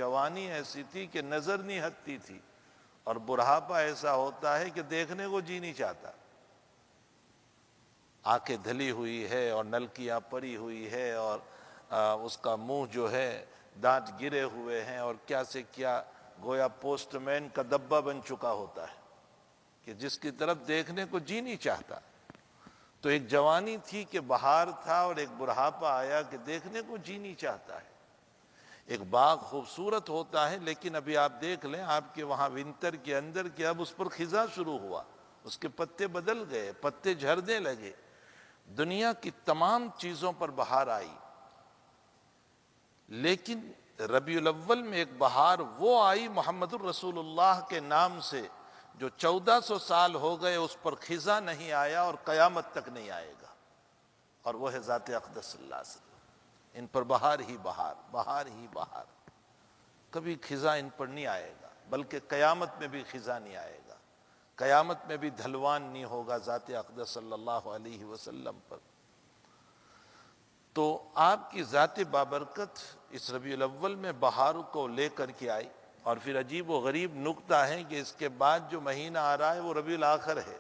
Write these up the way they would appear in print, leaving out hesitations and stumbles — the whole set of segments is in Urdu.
جوانی ایسی تھی کہ نظر نہیں ہٹتی تھی، اور بڑھاپا ایسا ہوتا ہے کہ دیکھنے کو جی نہیں چاہتا، آنکھیں دھلی ہوئی ہے اور نلکیاں پڑی ہوئی ہے، اور اس کا منہ جو ہے دانت گرے ہوئے ہیں، اور کیا سے کیا گویا پوسٹ مین کا ڈبہ بن چکا ہوتا ہے کہ جس کی طرف دیکھنے کو جی نہیں چاہتا۔ تو ایک جوانی تھی کہ بہار تھا، اور ایک بڑھاپا آیا کہ دیکھنے کو جی نہیں چاہتا ہے۔ ایک باغ خوبصورت ہوتا ہے، لیکن ابھی آپ دیکھ لیں آپ کے وہاں ونٹر کے اندر کہ اب اس پر خزاں شروع ہوا، اس کے پتے بدل گئے، پتے جھڑنے لگے، دنیا کی تمام چیزوں پر بہار آئی۔ لیکن ربیع الاول میں ایک بہار وہ آئی محمد الرسول اللہ کے نام سے، جو 1400 سال ہو گئے اس پر خزاں نہیں آیا اور قیامت تک نہیں آئے گا، اور وہ ہے ذات اقدس صلی اللہ علیہ وسلم۔ ان پر بہار ہی بہار، بہار ہی بہار، کبھی خزاں ان پر نہیں آئے گا، بلکہ قیامت میں بھی خزاں نہیں آئے گا، قیامت میں بھی دھلوان نہیں ہوگا ذات اقدس صلی اللہ علیہ وسلم پر۔ تو آپ کی ذات بابرکت اس ربیع الاول میں بہار کو لے کر کے آئی، اور پھر عجیب و غریب نکتہ ہے کہ اس کے بعد جو مہینہ آ رہا ہے وہ ربیع الاخر ہے،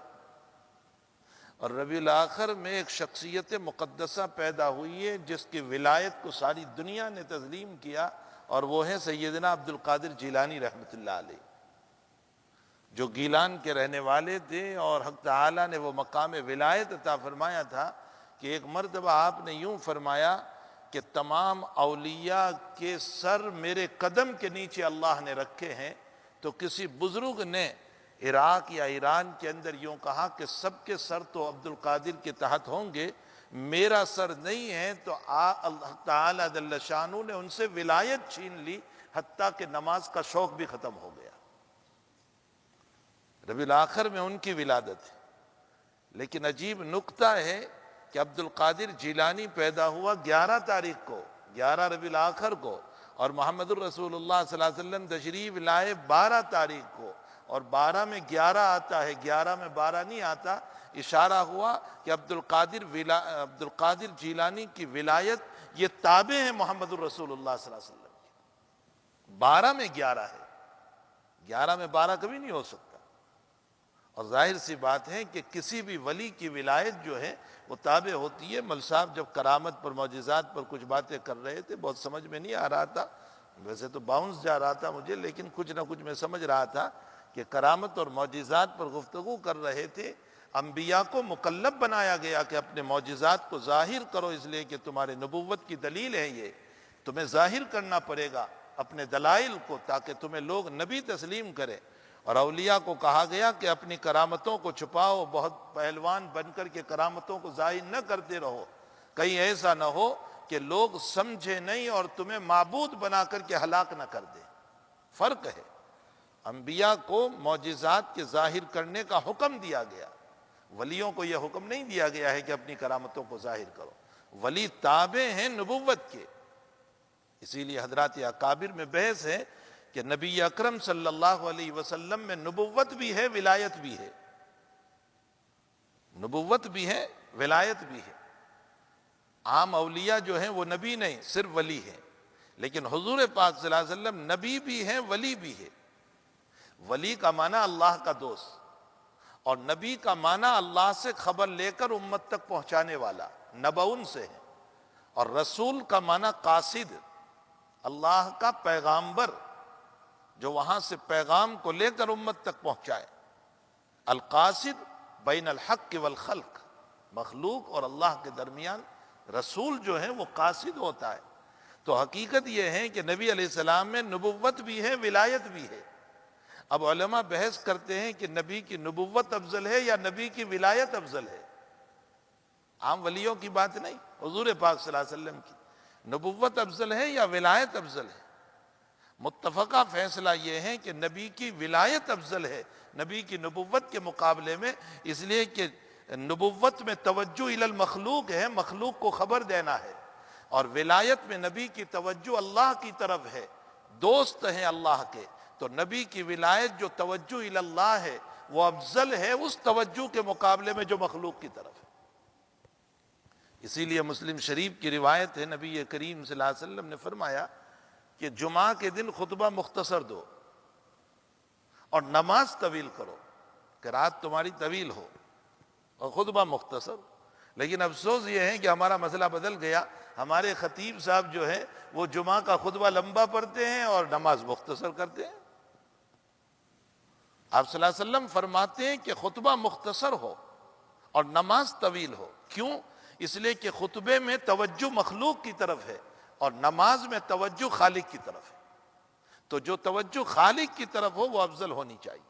اور ربیع الاخر میں ایک شخصیت مقدسہ پیدا ہوئی ہے جس کی ولایت کو ساری دنیا نے تسلیم کیا، اور وہ ہے سیدنا عبد القادر جیلانی رحمۃ اللہ علیہ، جو گیلان کے رہنے والے تھے، اور حق تعالیٰ نے وہ مقام ولایت عطا فرمایا تھا کہ ایک مرتبہ آپ نے یوں فرمایا کہ تمام اولیاء کے سر میرے قدم کے نیچے اللہ نے رکھے ہیں۔ تو کسی بزرگ نے عراق یا ایران کے اندر یوں کہا کہ سب کے سر تو عبد القادر کے تحت ہوں گے، میرا سر نہیں ہے، تو اللہ تعالیٰ جل شانہ نے ان سے ولایت چھین لی، حتیٰ کہ نماز کا شوق بھی ختم ہو گیا۔ ربیع الاخر میں ان کی ولادت ہے، لیکن عجیب نکتہ ہے کہ عبد القادر جیلانی پیدا ہوا 11 تاریخ کو، 11 ربیع الاخر کو، اور محمد الرسول اللہ صلی اللہ علیہ وسلم تشریف لائے 12 تاریخ کو، اور 12 میں 11 آتا ہے، 11 میں 12 نہیں آتا۔ اشارہ ہوا کہ عبد القادر جیلانی کی ولایت یہ تابع ہے محمد الرسول اللہ صلی اللہ علیہ وسلم کی، 12 میں 11 ہے، 11 میں 12 کبھی نہیں ہو سکتا۔ اور ظاہر سی بات ہے کہ کسی بھی ولی کی ولایت جو ہے وہ تابع ہوتی ہے۔ مل صاحب جب کرامت پر معجزات پر کچھ باتیں کر رہے تھے، بہت سمجھ میں نہیں آ رہا تھا، ویسے تو باؤنس جا رہا تھا مجھے، لیکن کچھ نہ کچھ میں سمجھ رہا تھا کہ کرامت اور معجزات پر گفتگو کر رہے تھے۔ انبیاء کو مکلف بنایا گیا کہ اپنے معجزات کو ظاہر کرو، اس لیے کہ تمہارے نبوت کی دلیل ہے، یہ تمہیں ظاہر کرنا پڑے گا اپنے دلائل کو، تاکہ تمہیں لوگ نبی تسلیم کریں۔ اور اولیاء کو کہا گیا کہ اپنی کرامتوں کو چھپاؤ، بہت پہلوان بن کر کے کرامتوں کو ظاہر نہ کرتے رہو، کہیں ایسا نہ ہو کہ لوگ سمجھے نہیں اور تمہیں معبود بنا کر کے ہلاک نہ کر دیں۔ فرق ہے، انبیاء کو معجزات کے ظاہر کرنے کا حکم دیا گیا، ولیوں کو یہ حکم نہیں دیا گیا ہے کہ اپنی کرامتوں کو ظاہر کرو، ولی تابع ہیں نبوت کے۔ اسی لیے حضرات اکابر میں بحث ہے کہ نبی اکرم صلی اللہ علیہ وسلم میں نبوت بھی ہے، ولایت بھی ہے، نبوت بھی ہے، ولایت بھی ہے۔ عام اولیاء جو ہیں وہ نبی نہیں، صرف ولی ہیں، لیکن حضور پاک صلی اللہ علیہ وسلم نبی بھی ہیں، ولی بھی ہے۔ ولی کا معنی اللہ کا دوست، اور نبی کا معنی اللہ سے خبر لے کر امت تک پہنچانے والا، نبعون سے ہے، اور رسول کا معنی قاصد، اللہ کا پیغامبر جو وہاں سے پیغام کو لے کر امت تک پہنچائے۔ القاصد بین الحق والخلق، مخلوق اور اللہ کے درمیان رسول جو ہے وہ قاصد ہوتا ہے۔ تو حقیقت یہ ہے کہ نبی علیہ السلام میں نبوت بھی ہے، ولایت بھی ہے۔ اب علماء بحث کرتے ہیں کہ نبی کی نبوت افضل ہے یا نبی کی ولایت افضل ہے، عام ولیوں کی بات نہیں، حضور پاک صلی اللہ علیہ وسلم کی نبوت افضل ہے یا ولایت افضل ہے۔ متفقہ فیصلہ یہ ہے کہ نبی کی ولایت افضل ہے نبی کی نبوت کے مقابلے میں، اس لیے کہ نبوت میں توجہ الی المخلوق ہے، مخلوق کو خبر دینا ہے، اور ولایت میں نبی کی توجہ اللہ کی طرف ہے، دوست ہیں اللہ کے۔ تو نبی کی ولایت جو توجہ الی اللہ ہے وہ افضل ہے اس توجہ کے مقابلے میں جو مخلوق کی طرف ہے۔ اسی لیے مسلم شریف کی روایت ہے، نبی کریم صلی اللہ علیہ وسلم نے فرمایا کہ جمعہ کے دن خطبہ مختصر دو اور نماز طویل کرو، قرات تمہاری طویل ہو اور خطبہ مختصر۔ لیکن افسوس یہ ہے کہ ہمارا مسئلہ بدل گیا، ہمارے خطیب صاحب جو ہے وہ جمعہ کا خطبہ لمبا پڑھتے ہیں اور نماز مختصر کرتے ہیں۔ آپ صلی اللہ علیہ وسلم فرماتے ہیں کہ خطبہ مختصر ہو اور نماز طویل ہو۔ کیوں؟ اس لیے کہ خطبے میں توجہ مخلوق کی طرف ہے اور نماز میں توجہ خالق کی طرف ہے، تو جو توجہ خالق کی طرف ہو وہ افضل ہونی چاہیے۔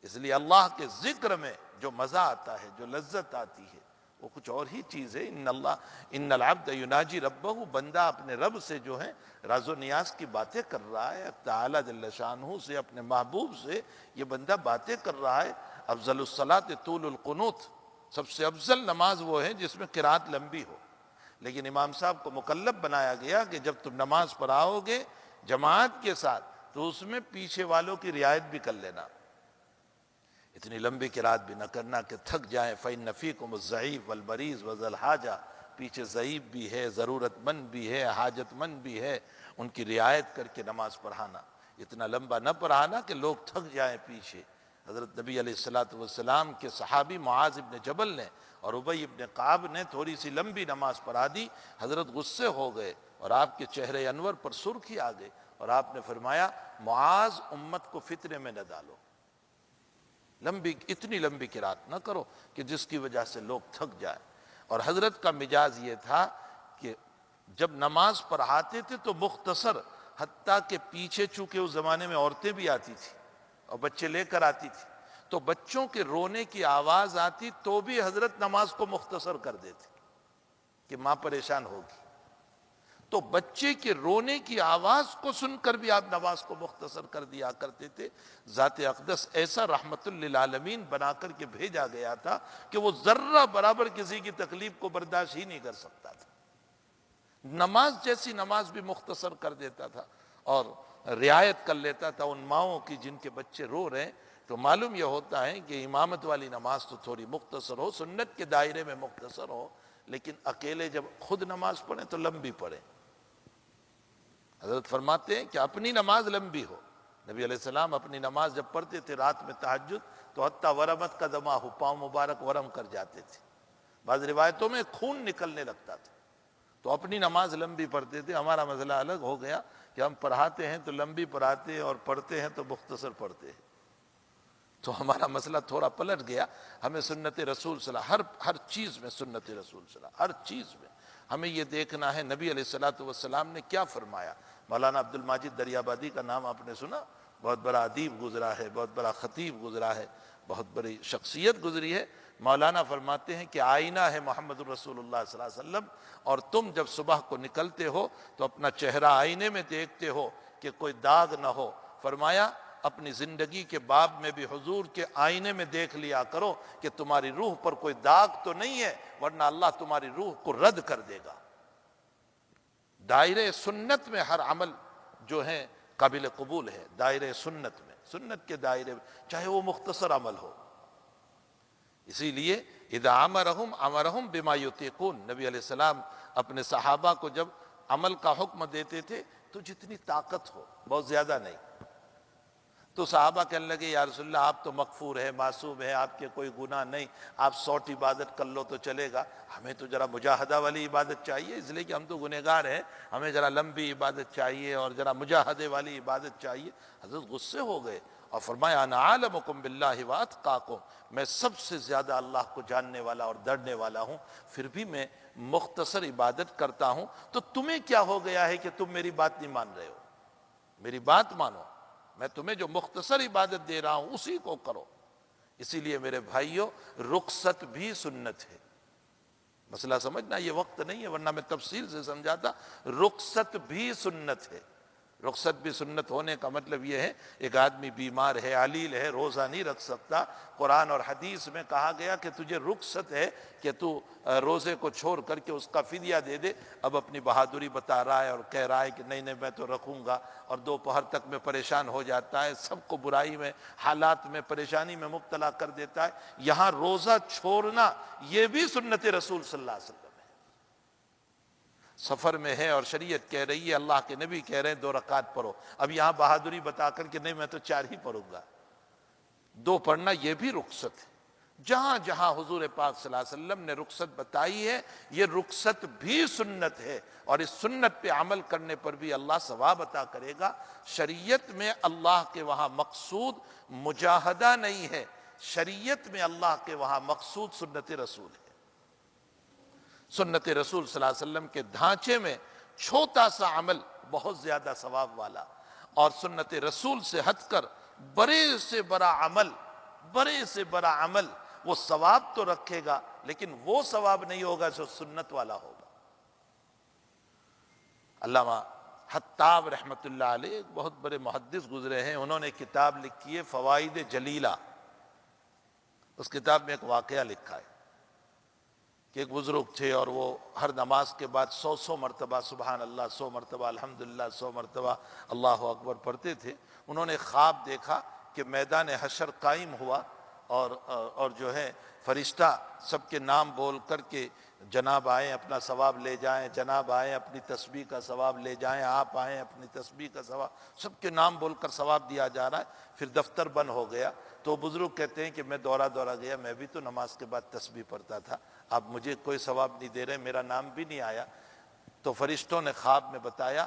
اس لیے اللہ کے ذکر میں جو مزہ آتا ہے، جو لذت آتی ہے، وہ کچھ اور ہی چیز ہے۔ ان العبد یناجی ربہ، بندہ اپنے رب سے جو ہے راز و نیاز کی باتیں کر رہا ہے، تعالیٰ جل شانہ سے، اپنے محبوب سے یہ بندہ باتیں کر رہا ہے۔ افضل الصلاۃ طول القنوت، سب سے افضل نماز وہ ہے جس میں قرات لمبی ہو۔ لیکن امام صاحب کو مکلف بنایا گیا کہ جب تم نماز پڑھاؤ گے جماعت کے ساتھ تو اس میں پیچھے والوں کی رعایت بھی کر لینا، اتنی لمبی قرات بھی نہ کرنا کہ تھک جائیں۔ فإن فیکم الضعیف والمریض وذا الحاجہ، پیچھے ضعیف بھی ہے، ضرورت مند بھی ہے، حاجت مند بھی ہے، ان کی رعایت کر کے نماز پڑھانا، اتنا لمبا نہ پڑھانا کہ لوگ تھک جائیں پیچھے۔ حضرت نبی علیہ السلام کے صحابی معاذ ابن جبل نے اور ابی ابن کعب نے تھوڑی سی لمبی نماز پڑھا دی، حضرت غصے ہو گئے اور آپ کے چہرے انور پر سرخی آ گئی اور آپ نے فرمایا معاذ امت کو فتنے میں نہ ڈالو، اتنی لمبی قرات نہ کرو کہ جس کی وجہ سے لوگ تھک جائیں۔ اور حضرت کا مزاج یہ تھا کہ جب نماز پڑھاتے تھے تو مختصر، حتیٰ کہ پیچھے چونکہ اس زمانے میں عورتیں بھی آتی تھی اور بچے لے کر آتی تھی، تو بچوں کے رونے کی آواز آتی تو بھی حضرت نماز کو مختصر کر دیتے کہ ماں پریشان ہوگی، تو بچے کے رونے کی آواز کو سن کر بھی آپ نماز کو مختصر کر دیا کرتے تھے۔ ذات اقدس ایسا رحمت للعالمین بنا کر کے بھیجا گیا تھا کہ وہ ذرہ برابر کسی کی تکلیف کو برداشت ہی نہیں کر سکتا تھا، نماز جیسی نماز بھی مختصر کر دیتا تھا اور رعایت کر لیتا تھا ان ماؤں کی جن کے بچے رو رہے ہیں۔ تو معلوم یہ ہوتا ہے کہ امامت والی نماز تو تھوڑی مختصر ہو، سنت کے دائرے میں مختصر ہو، لیکن اکیلے جب خود نماز پڑھیں تو لمبی پڑھیں۔ حضرت فرماتے ہیں کہ اپنی نماز لمبی ہو۔ نبی علیہ السلام اپنی نماز جب پڑھتے تھے رات میں تہجد تو حتیٰ ورمت قدمہ، پاؤں مبارک ورم کر جاتے تھے، بعض روایتوں میں خون نکلنے لگتا تھا، تو اپنی نماز لمبی پڑھتے تھے۔ ہمارا مسئلہ الگ ہو گیا کہ ہم پڑھاتے ہیں تو لمبی پڑھاتے ہیں اور پڑھتے ہیں تو مختصر پڑھتے ہیں، تو ہمارا مسئلہ تھوڑا پلٹ گیا۔ ہمیں سنت رسول صلی اللہ علیہ وسلم ہر چیز میں، سنت رسول صلی اللہ علیہ وسلم ہر چیز میں ہمیں یہ دیکھنا ہے نبی علیہ السلام نے کیا فرمایا۔ مولانا عبد الماجد دریابادی کا نام آپ نے سنا، بہت بڑا ادیب گزرا ہے، بہت بڑا خطیب گزرا ہے، بہت بڑی شخصیت گزری ہے۔ مولانا فرماتے ہیں کہ آئینہ ہے محمد الرسول اللہ صلی اللہ علیہ وسلم، اور تم جب صبح کو نکلتے ہو تو اپنا چہرہ آئینے میں دیکھتے ہو کہ کوئی داغ نہ ہو۔ فرمایا اپنی زندگی کے باب میں بھی حضور کے آئینے میں دیکھ لیا کرو کہ تمہاری روح پر کوئی داغ تو نہیں ہے، ورنہ اللہ تمہاری روح کو رد کر دے گا۔ دائرے سنت میں ہر عمل جو ہے قابل قبول ہے، دائرے سنت میں، سنت کے دائرے میں، چاہے وہ مختصر عمل ہو۔ اسی لیے اذا امرہم بما یطیقون، نبی علیہ السلام اپنے صحابہ کو جب عمل کا حکم دیتے تھے تو جتنی طاقت ہو، بہت زیادہ نہیں۔ تو صحابہ کہنے لگے یا رسول اللہ آپ تو مغفور ہے، معصوم ہے، آپ کے کوئی گناہ نہیں، آپ 100 عبادت کر لو تو چلے گا، ہمیں تو ذرا مجاہدہ والی عبادت چاہیے، اس لیے کہ ہم تو گنہگار ہیں، ہمیں ذرا لمبی عبادت چاہیے اور ذرا مجاہدے والی عبادت چاہیے۔ حضرت غصے ہو گئے اور فرمایا انا عالمکم باللہ واتقاکم، میں سب سے زیادہ اللہ کو جاننے والا اور ڈرنے والا ہوں، پھر بھی میں مختصر عبادت کرتا ہوں، تو تمہیں کیا ہو گیا ہے کہ تم میری بات نہیں مان رہے ہو؟ میری بات مانو، میں تمہیں جو مختصر عبادت دے رہا ہوں اسی کو کرو۔ اسی لیے میرے بھائیوں رخصت بھی سنت ہے، مسئلہ سمجھنا یہ وقت نہیں ہے ورنہ میں تفصیل سے سمجھاتا۔ رخصت بھی سنت ہے، رخصت بھی سنت ہونے کا مطلب یہ ہے ایک آدمی بیمار ہے، علیل ہے، روزہ نہیں رکھ سکتا، قرآن اور حدیث میں کہا گیا کہ تجھے رخصت ہے کہ تو روزے کو چھوڑ کر کے اس کا فدیہ دے دے۔ اب اپنی بہادری بتا رہا ہے اور کہہ رہا ہے کہ نہیں نہیں میں تو رکھوں گا، اور دوپہر تک میں پریشان ہو جاتا ہے، سب کو برائی میں، حالات میں، پریشانی میں مبتلا کر دیتا ہے۔ یہاں روزہ چھوڑنا یہ بھی سنت رسول صلی اللہ علیہ وسلم ہے۔ سفر میں ہے اور شریعت کہہ رہی ہے، اللہ کے نبی کہہ رہے ہیں 2 رکعت پڑھو، اب یہاں بہادری بتا کر کہ نہیں میں تو 4 ہی پڑھوں گا، 2 پڑھنا یہ بھی رخصت ہے۔ جہاں جہاں حضور پاک صلی اللہ علیہ وسلم نے رخصت بتائی ہے یہ رخصت بھی سنت ہے، اور اس سنت پہ عمل کرنے پر بھی اللہ ثواب عطا کرے گا۔ شریعت میں اللہ کے وہاں مقصود مجاہدہ نہیں ہے، شریعت میں اللہ کے وہاں مقصود سنت رسول ہے۔ سنت رسول صلی اللہ علیہ وسلم کے ڈھانچے میں چھوٹا سا عمل بہت زیادہ ثواب والا، اور سنت رسول سے ہٹ کر بڑے سے بڑا عمل وہ ثواب تو رکھے گا لیکن وہ ثواب نہیں ہوگا جو سنت والا ہوگا۔ علامہ حطاب رحمت اللہ علیہ ایک بہت بڑے محدث گزرے ہیں، انہوں نے کتاب لکھی ہے فوائد جلیلہ۔ اس کتاب میں ایک واقعہ لکھا ہے کہ ایک بزرگ تھے اور وہ ہر نماز کے بعد 100 مرتبہ سبحان اللہ، 100 مرتبہ الحمدللہ، 100 مرتبہ اللہ اکبر پڑھتے تھے۔ انہوں نے خواب دیکھا کہ میدان حشر قائم ہوا اور جو ہے فرشتہ سب کے نام بول کر کے جناب آئیں اپنا ثواب لے جائیں، جناب آئیں اپنی تسبیح کا ثواب لے جائیں، آپ آئیں اپنی تسبیح کا ثواب، سب کے نام بول کر ثواب دیا جا رہا ہے۔ پھر دفتر بند ہو گیا تو بزرگ کہتے ہیں کہ میں دورہ گیا، میں بھی تو نماز کے بعد تسبیح پڑھتا تھا، اب مجھے کوئی ثواب نہیں دے رہے، میرا نام بھی نہیں آیا۔ تو فرشتوں نے خواب میں بتایا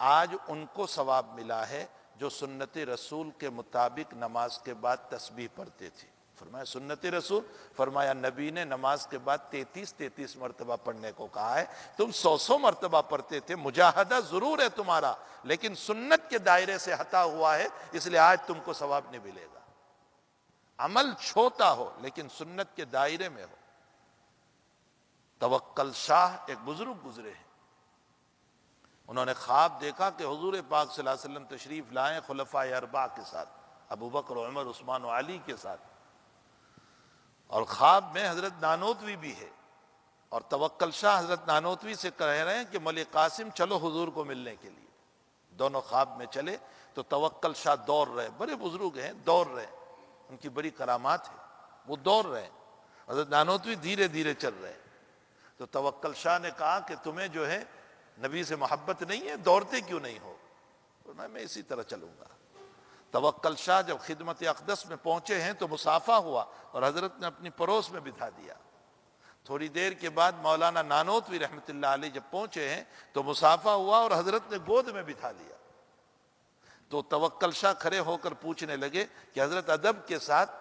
آج ان کو ثواب ملا ہے جو سنت رسول کے مطابق نماز کے بعد تسبیح پڑھتے تھے۔ فرمایا سنت رسول، فرمایا نبی نے نماز کے بعد 33 مرتبہ پڑھنے کو کہا ہے، تم 100 مرتبہ پڑھتے تھے، مجاہدہ ضرور ہے تمہارا لیکن سنت کے دائرے سے ہٹا ہوا ہے، اس لیے آج تم کو ثواب نہیں ملے گا۔ عمل چھوٹا ہو لیکن سنت کے دائرے میں ہو۔ توکل شاہ ایک بزرگ گزرے ہیں، انہوں نے خواب دیکھا کہ حضور پاک صلی اللہ علیہ وسلم تشریف لائیں خلفائے اربعہ کے ساتھ، ابو بکر عمر عثمان و علی کے ساتھ، اور خواب میں حضرت نانوتوی بھی ہے، اور توکل شاہ حضرت نانوتوی سے کہہ رہے ہیں کہ ملک قاسم چلو حضور کو ملنے کے لیے۔ دونوں خواب میں چلے تو توکل شاہ دوڑ رہے، بڑے بزرگ ہیں، دوڑ رہے، ان کی بڑی کرامات ہے، وہ دوڑ رہے، حضرت نانوتوی دھیرے دھیرے چل رہے۔ تو توکل شاہ نے کہا کہ تمہیں جو ہے نبی سے محبت نہیں ہے، دوڑتے کیوں نہیں ہو؟ میں اسی طرح چلوں گا۔ توکل شاہ جب خدمت اقدس میں پہنچے ہیں تو مصافحہ ہوا اور حضرت نے اپنی پڑوس میں بٹھا دیا۔ تھوڑی دیر کے بعد مولانا نانوتوی رحمت اللہ علیہ جب پہنچے ہیں تو مصافحہ ہوا اور حضرت نے گود میں بٹھا لیا۔ تو توکل شاہ کھڑے ہو کر پوچھنے لگے کہ حضرت ادب کے ساتھ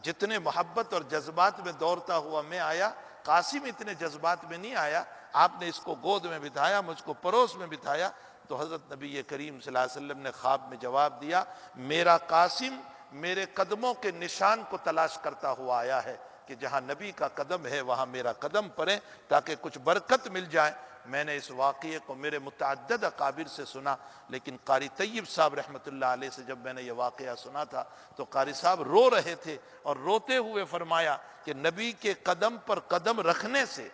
جتنے محبت اور جذبات میں دوڑتا ہوا میں آیا، قاسم اتنے جذبات میں نہیں آیا، آپ نے اس کو گود میں بٹھایا، مجھ کو پڑوس میں بٹھایا۔ تو حضرت نبی کریم صلی اللہ علیہ وسلم نے خواب میں جواب دیا، میرا قاسم میرے قدموں کے نشان کو تلاش کرتا ہوا آیا ہے کہ جہاں نبی کا قدم ہے وہاں میرا قدم پڑے تاکہ کچھ برکت مل جائے۔ میں نے اس واقعے کو میرے متعدد اکابر سے سنا، لیکن قاری طیب صاحب رحمت اللہ علیہ سے جب میں نے یہ واقعہ سنا تھا تو قاری صاحب رو رہے تھے، اور روتے ہوئے فرمایا کہ نبی کے قدم پر قدم رکھنے سے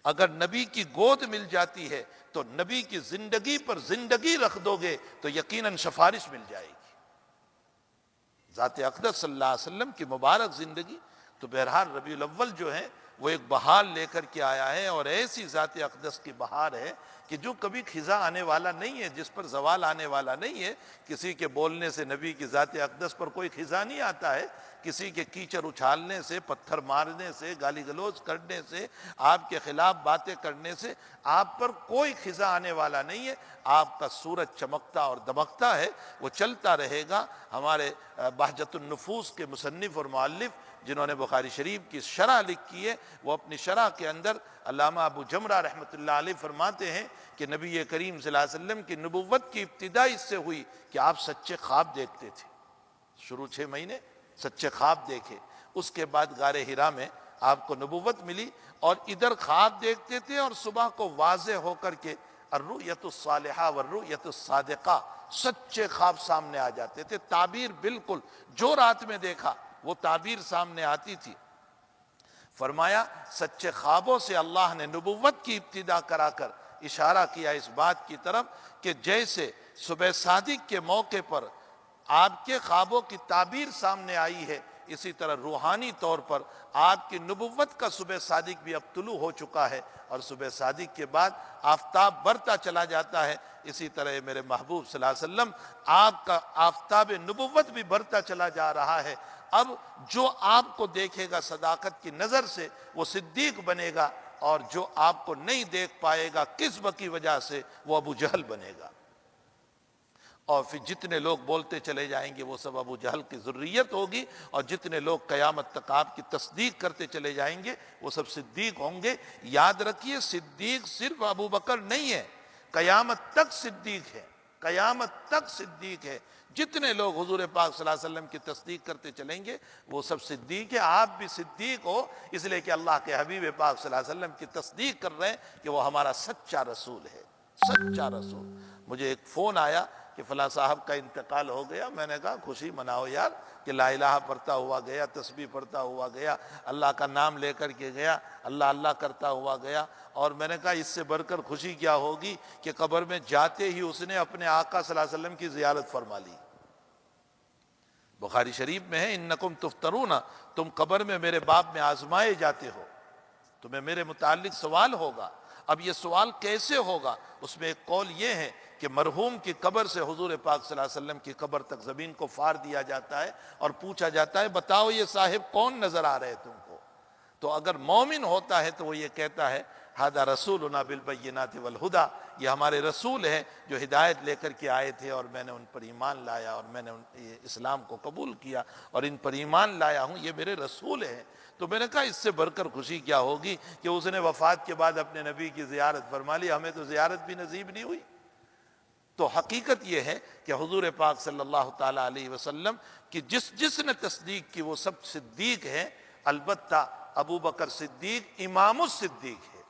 اگر نبی کی گود مل جاتی ہے تو نبی کی زندگی پر زندگی رکھ دو گے تو یقیناً سفارش مل جائے گی۔ ذات اقدس صلی اللہ علیہ وسلم کی مبارک زندگی تو بہرحال ربیع الاول جو ہے وہ ایک بہار لے کر کے آیا ہے، اور ایسی ذات اقدس کی بہار ہے کہ جو کبھی خزاں آنے والا نہیں ہے، جس پر زوال آنے والا نہیں ہے۔ کسی کے بولنے سے نبی کی ذات اقدس پر کوئی خزاں نہیں آتا ہے، کسی کے کیچڑ اچھالنے سے، پتھر مارنے سے، گالی گلوچ کرنے سے، آپ کے خلاف باتیں کرنے سے آپ پر کوئی خزاں آنے والا نہیں ہے۔ آپ کا سورج چمکتا اور دمکتا ہے، وہ چلتا رہے گا۔ ہمارے بہجت النفوس کے مصنف اور مؤلف جنہوں نے بخاری شریف کی شرح لکھی ہے، وہ اپنی شرح کے اندر علامہ ابو جمرہ رحمت اللہ علیہ فرماتے ہیں کہ نبی کریم صلی اللہ علیہ وسلم کی نبوت کی ابتدا اس سے ہوئی کہ آپ سچے خواب دیکھتے تھے۔ شروع 6 مہینے سچے خواب دیکھے، اس کے بعد غار حرا میں آپ کو نبوت ملی، اور ادھر خواب دیکھتے تھے اور صبح کو واضح ہو کر کے الرؤیت الصالحہ والرؤیت الصادقہ، سچے خواب سامنے آ جاتے تھے۔ تعبیر بالکل جو رات میں دیکھا وہ تعبیر سامنے آتی تھی۔ فرمایا سچے خوابوں سے اللہ نے نبوت کی ابتدا کرا کر اشارہ کیا اس بات کی طرف کہ جیسے صبح صادق کے موقع پر آپ کے خوابوں کی تعبیر سامنے آئی ہے، اسی طرح روحانی طور پر آپ کی نبوت کا صبح صادق بھی اب طلوع ہو چکا ہے، اور صبح صادق کے بعد آفتاب بڑھتا چلا جاتا ہے۔ اسی طرح میرے محبوب صلی اللہ علیہ وسلم آپ کا آفتاب نبوت بھی بڑھتا چلا جا رہا ہے۔ اب جو آپ کو دیکھے گا صداقت کی نظر سے وہ صدیق بنے گا، اور جو آپ کو نہیں دیکھ پائے گا کسب کی وجہ سے وہ ابو جہل بنے گا۔ اور پھر جتنے لوگ بولتے چلے جائیں گے وہ سب ابو جہل کی ذریت ہوگی، اور جتنے لوگ قیامت تک آپ کی تصدیق کرتے چلے جائیں گے وہ سب صدیق ہوں گے۔ یاد رکھیے صدیق صرف ابو بکر نہیں ہے، قیامت تک صدیق ہے، قیامت تک صدیق ہے۔ جتنے لوگ حضور پاک صلی اللہ علیہ وسلم کی تصدیق کرتے چلیں گے وہ سب صدیق ہے۔ آپ بھی صدیق ہو اس لیے کہ اللہ کے حبیب پاک صلی اللہ علیہ وسلم کی تصدیق کر رہے ہیں کہ وہ ہمارا سچا رسول ہے، سچا رسول۔ مجھے ایک فون آیا کہ فلاں صاحب کا انتقال ہو گیا، میں نے کہا خوشی مناؤ یار، کہ لا الہ پڑھتا ہوا گیا، تسبیح پڑھتا ہوا گیا، اللہ کا نام لے کر کے گیا، اللہ اللہ کرتا ہوا گیا۔ اور میں نے کہا اس سے بڑھ کر خوشی کیا ہوگی کہ قبر میں جاتے ہی اس نے اپنے آقا صلی اللہ علیہ وسلم کی زیارت فرما لی۔ بخاری شریف میں ہے انکم تفترون، تم قبر میں میرے باب میں آزمائے جاتے ہو، تمہیں میرے متعلق سوال ہوگا۔ اب یہ سوال کیسے ہوگا؟ اس میں ایک قول یہ ہے کہ مرحوم کی قبر سے حضور پاک صلی اللہ علیہ وسلم کی قبر تک زمین کو فار دیا جاتا ہے اور پوچھا جاتا ہے بتاؤ یہ صاحب کون نظر آ رہے تم کو؟ تو اگر مومن ہوتا ہے تو وہ یہ کہتا ہے ھذا رسولنا بالبینات والہدی، یہ ہمارے رسول ہیں جو ہدایت لے کر کے آئے تھے اور میں نے ان پر ایمان لایا، اور میں نے اسلام کو قبول کیا اور ان پر ایمان لایا ہوں، یہ میرے رسول ہیں۔ تو میں نے کہا اس سے بڑھ کر خوشی کیا ہوگی کہ اس نے وفات کے بعد اپنے نبی کی زیارت فرما لی، ہمیں تو زیارت بھی نصیب نہیں ہوئی۔ تو حقیقت یہ ہے کہ حضور پاک صلی اللہ تعالیٰ علیہ وسلم کی جس نے تصدیق کی وہ سب صدیق ہیں، البتہ ابو بکر صدیق امام الصدیق ہے،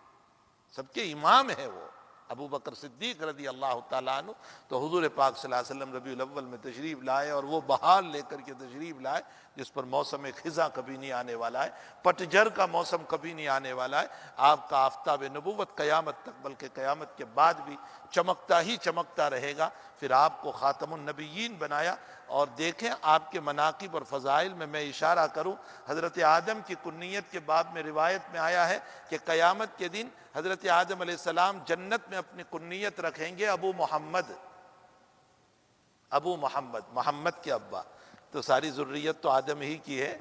سب کے امام ہے وہ ابو بکر صدیق رضی اللہ تعالیٰ عنہ۔ تو حضور پاک صلی اللہ علیہ وسلم ربیع الاول میں تشریف لائے، اور وہ بہار لے کر کے تشریف لائے جس پر موسم خزاں کبھی نہیں آنے والا ہے، پتجھر کا موسم کبھی نہیں آنے والا ہے۔ آپ کا آفتاب نبوت قیامت تک بلکہ قیامت کے بعد بھی چمکتا ہی چمکتا رہے گا۔ پھر آپ کو خاتم النبیین بنایا، اور دیکھیں آپ کے مناقب اور فضائل میں اشارہ کروں، حضرت آدم کی کنیت کے باب میں روایت میں آیا ہے کہ قیامت کے دن حضرت آدم علیہ السلام جنت میں اپنی کنیت رکھیں گے ابو محمد، ابو محمد، محمد کے ابا۔ تو ساری ذریت تو آدم ہی کی ہے،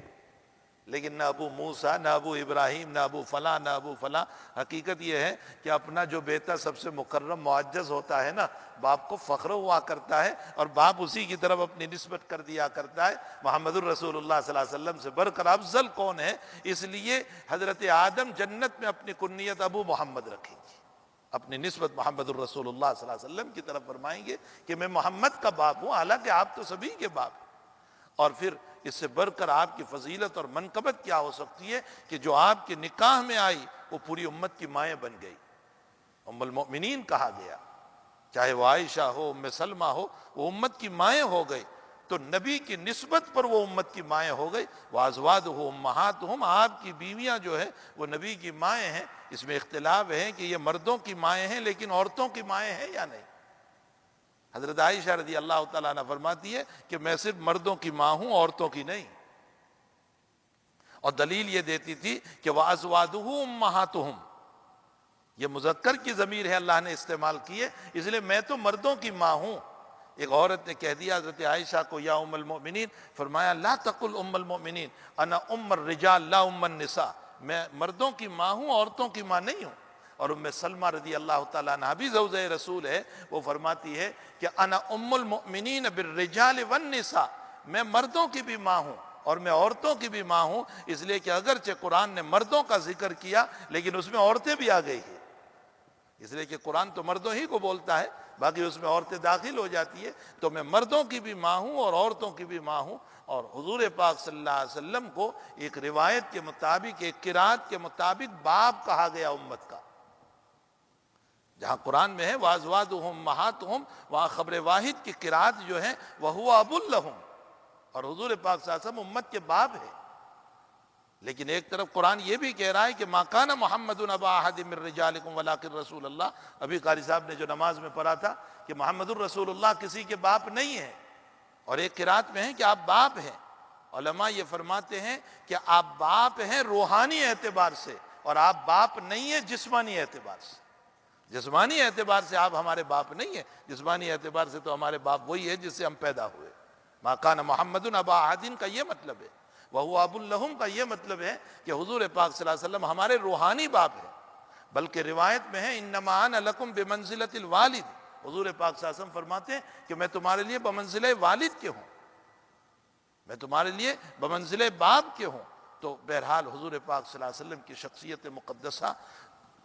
لیکن نہ ابو موسیٰ، نہ ابو ابراہیم، نہ ابو فلاں، نہ ابو فلاں۔ حقیقت یہ ہے کہ اپنا جو بیٹا سب سے مکرم معزز ہوتا ہے نا، باپ کو فخر ہوا کرتا ہے، اور باپ اسی کی طرف اپنی نسبت کر دیا کرتا ہے۔ محمد الرسول اللہ صلی اللہ علیہ وسلم سے بڑھ کر افضل کون ہے؟ اس لیے حضرت آدم جنت میں اپنی کنیت ابو محمد رکھیں گے، اپنی نسبت محمد الرسول اللہ صلی اللہ علیہ وسلم کی طرف فرمائیں گے کہ میں محمد کا باپ ہوں، حالانکہ آپ تو سبھی کے باپ ہیں۔ اور پھر اس سے بڑھ کر آپ کی فضیلت اور منقبت کیا ہو سکتی ہے کہ جو آپ کے نکاح میں آئی وہ پوری امت کی مائیں بن گئی، ام المؤمنین کہا گیا، چاہے وہ عائشہ ہو، ام سلمہ ہو، وہ امت کی مائیں ہو گئی۔ تو نبی کی نسبت پر وہ امت کی مائیں ہو گئی۔ وَأَزْوَاجُهُ أُمَّهَاتُهُمْ، آپ کی بیویاں جو ہیں وہ نبی کی مائیں ہیں۔ اس میں اختلاف ہے کہ یہ مردوں کی مائیں ہیں لیکن عورتوں کی مائیں ہیں یا نہیں۔ حضرت عائشہ رضی اللہ تعالیٰ عنہ فرماتی ہے کہ میں صرف مردوں کی ماں ہوں، عورتوں کی نہیں، اور دلیل یہ دیتی تھی کہ وَأَزْوَاجُهُ أُمَّهَاتُهُمْ، یہ مذکر کی ضمیر ہے اللہ نے استعمال کی ہے، اس لیے میں تو مردوں کی ماں ہوں۔ ایک عورت نے کہہ دیا حضرت عائشہ کو یا ام المؤمنین، فرمایا لا تقل ام المؤمنین انا ام الرجال لا ام النساء، میں مردوں کی ماں ہوں، عورتوں کی ماں نہیں ہوں۔ اور ام سلمہ رضی اللہ تعالیٰ عنہ بھی زوجہ رسول ہے، وہ فرماتی ہے کہ انا ام المؤمنین بالرجال والنساء، میں مردوں کی بھی ماں ہوں اور میں عورتوں کی بھی ماں ہوں، اس لیے کہ اگرچہ قرآن نے مردوں کا ذکر کیا لیکن اس میں عورتیں بھی آ گئی ہیں، اس لیے کہ قرآن تو مردوں ہی کو بولتا ہے، باقی اس میں عورتیں داخل ہو جاتی ہے۔ تو میں مردوں کی بھی ماں ہوں اور عورتوں کی بھی ماں ہوں۔ اور حضور پاک صلی اللہ علیہ وسلم کو ایک روایت کے مطابق، ایک قرات کے مطابق باپ کہا گیا امت کا، جہاں قرآن میں ہے وَأَزْوَاجُهُ أُمَّهَاتُهُمْ، وہاں خبر واحد کی قرات جو ہے وَهُوَ أَبٌ لَهُمْ، اور حضور پاک صلی اللہ علیہ وسلم امت کے باپ ہے۔ لیکن ایک طرف قرآن یہ بھی کہہ رہا ہے کہ مَا كَانَ مُحَمَّدٌ أَبَا أَحَدٍ مِّن رِّجَالِكُمْ وَلَٰكِن رَّسُولَ اللَّهِ، ابھی قاری صاحب نے جو نماز میں پڑھا تھا کہ محمد الرسول اللہ کسی کے باپ نہیں ہے، اور ایک قرات میں ہے کہ آپ باپ ہیں۔ علماء یہ فرماتے ہیں کہ آپ باپ ہیں روحانی اعتبار سے، اور آپ باپ نہیں ہیں جسمانی اعتبار سے۔ جسمانی اعتبار سے آپ ہمارے باپ نہیں ہیں، جسمانی اعتبار سے تو ہمارے باپ وہی ہے جس سے ہم پیدا ہوئے۔ ما کان محمد ابا احد کا یہ مطلب ہے، وہو اب لہم کا یہ مطلب ہے کہ حضور پاک صلی اللہ علیہ وسلم ہمارے روحانی باپ ہیں۔ بلکہ روایت میں ہے انما انا لکم بمنزلۃ الوالد، حضور پاک صلی اللہ علیہ وسلم فرماتے ہیں کہ میں تمہارے لیے بمنزلہ والد کے ہوں، میں تمہارے لیے بمنزلہ باپ کے ہوں۔ تو بہرحال حضور پاک صلی اللہ علیہ وسلم کی شخصیت مقدسہ،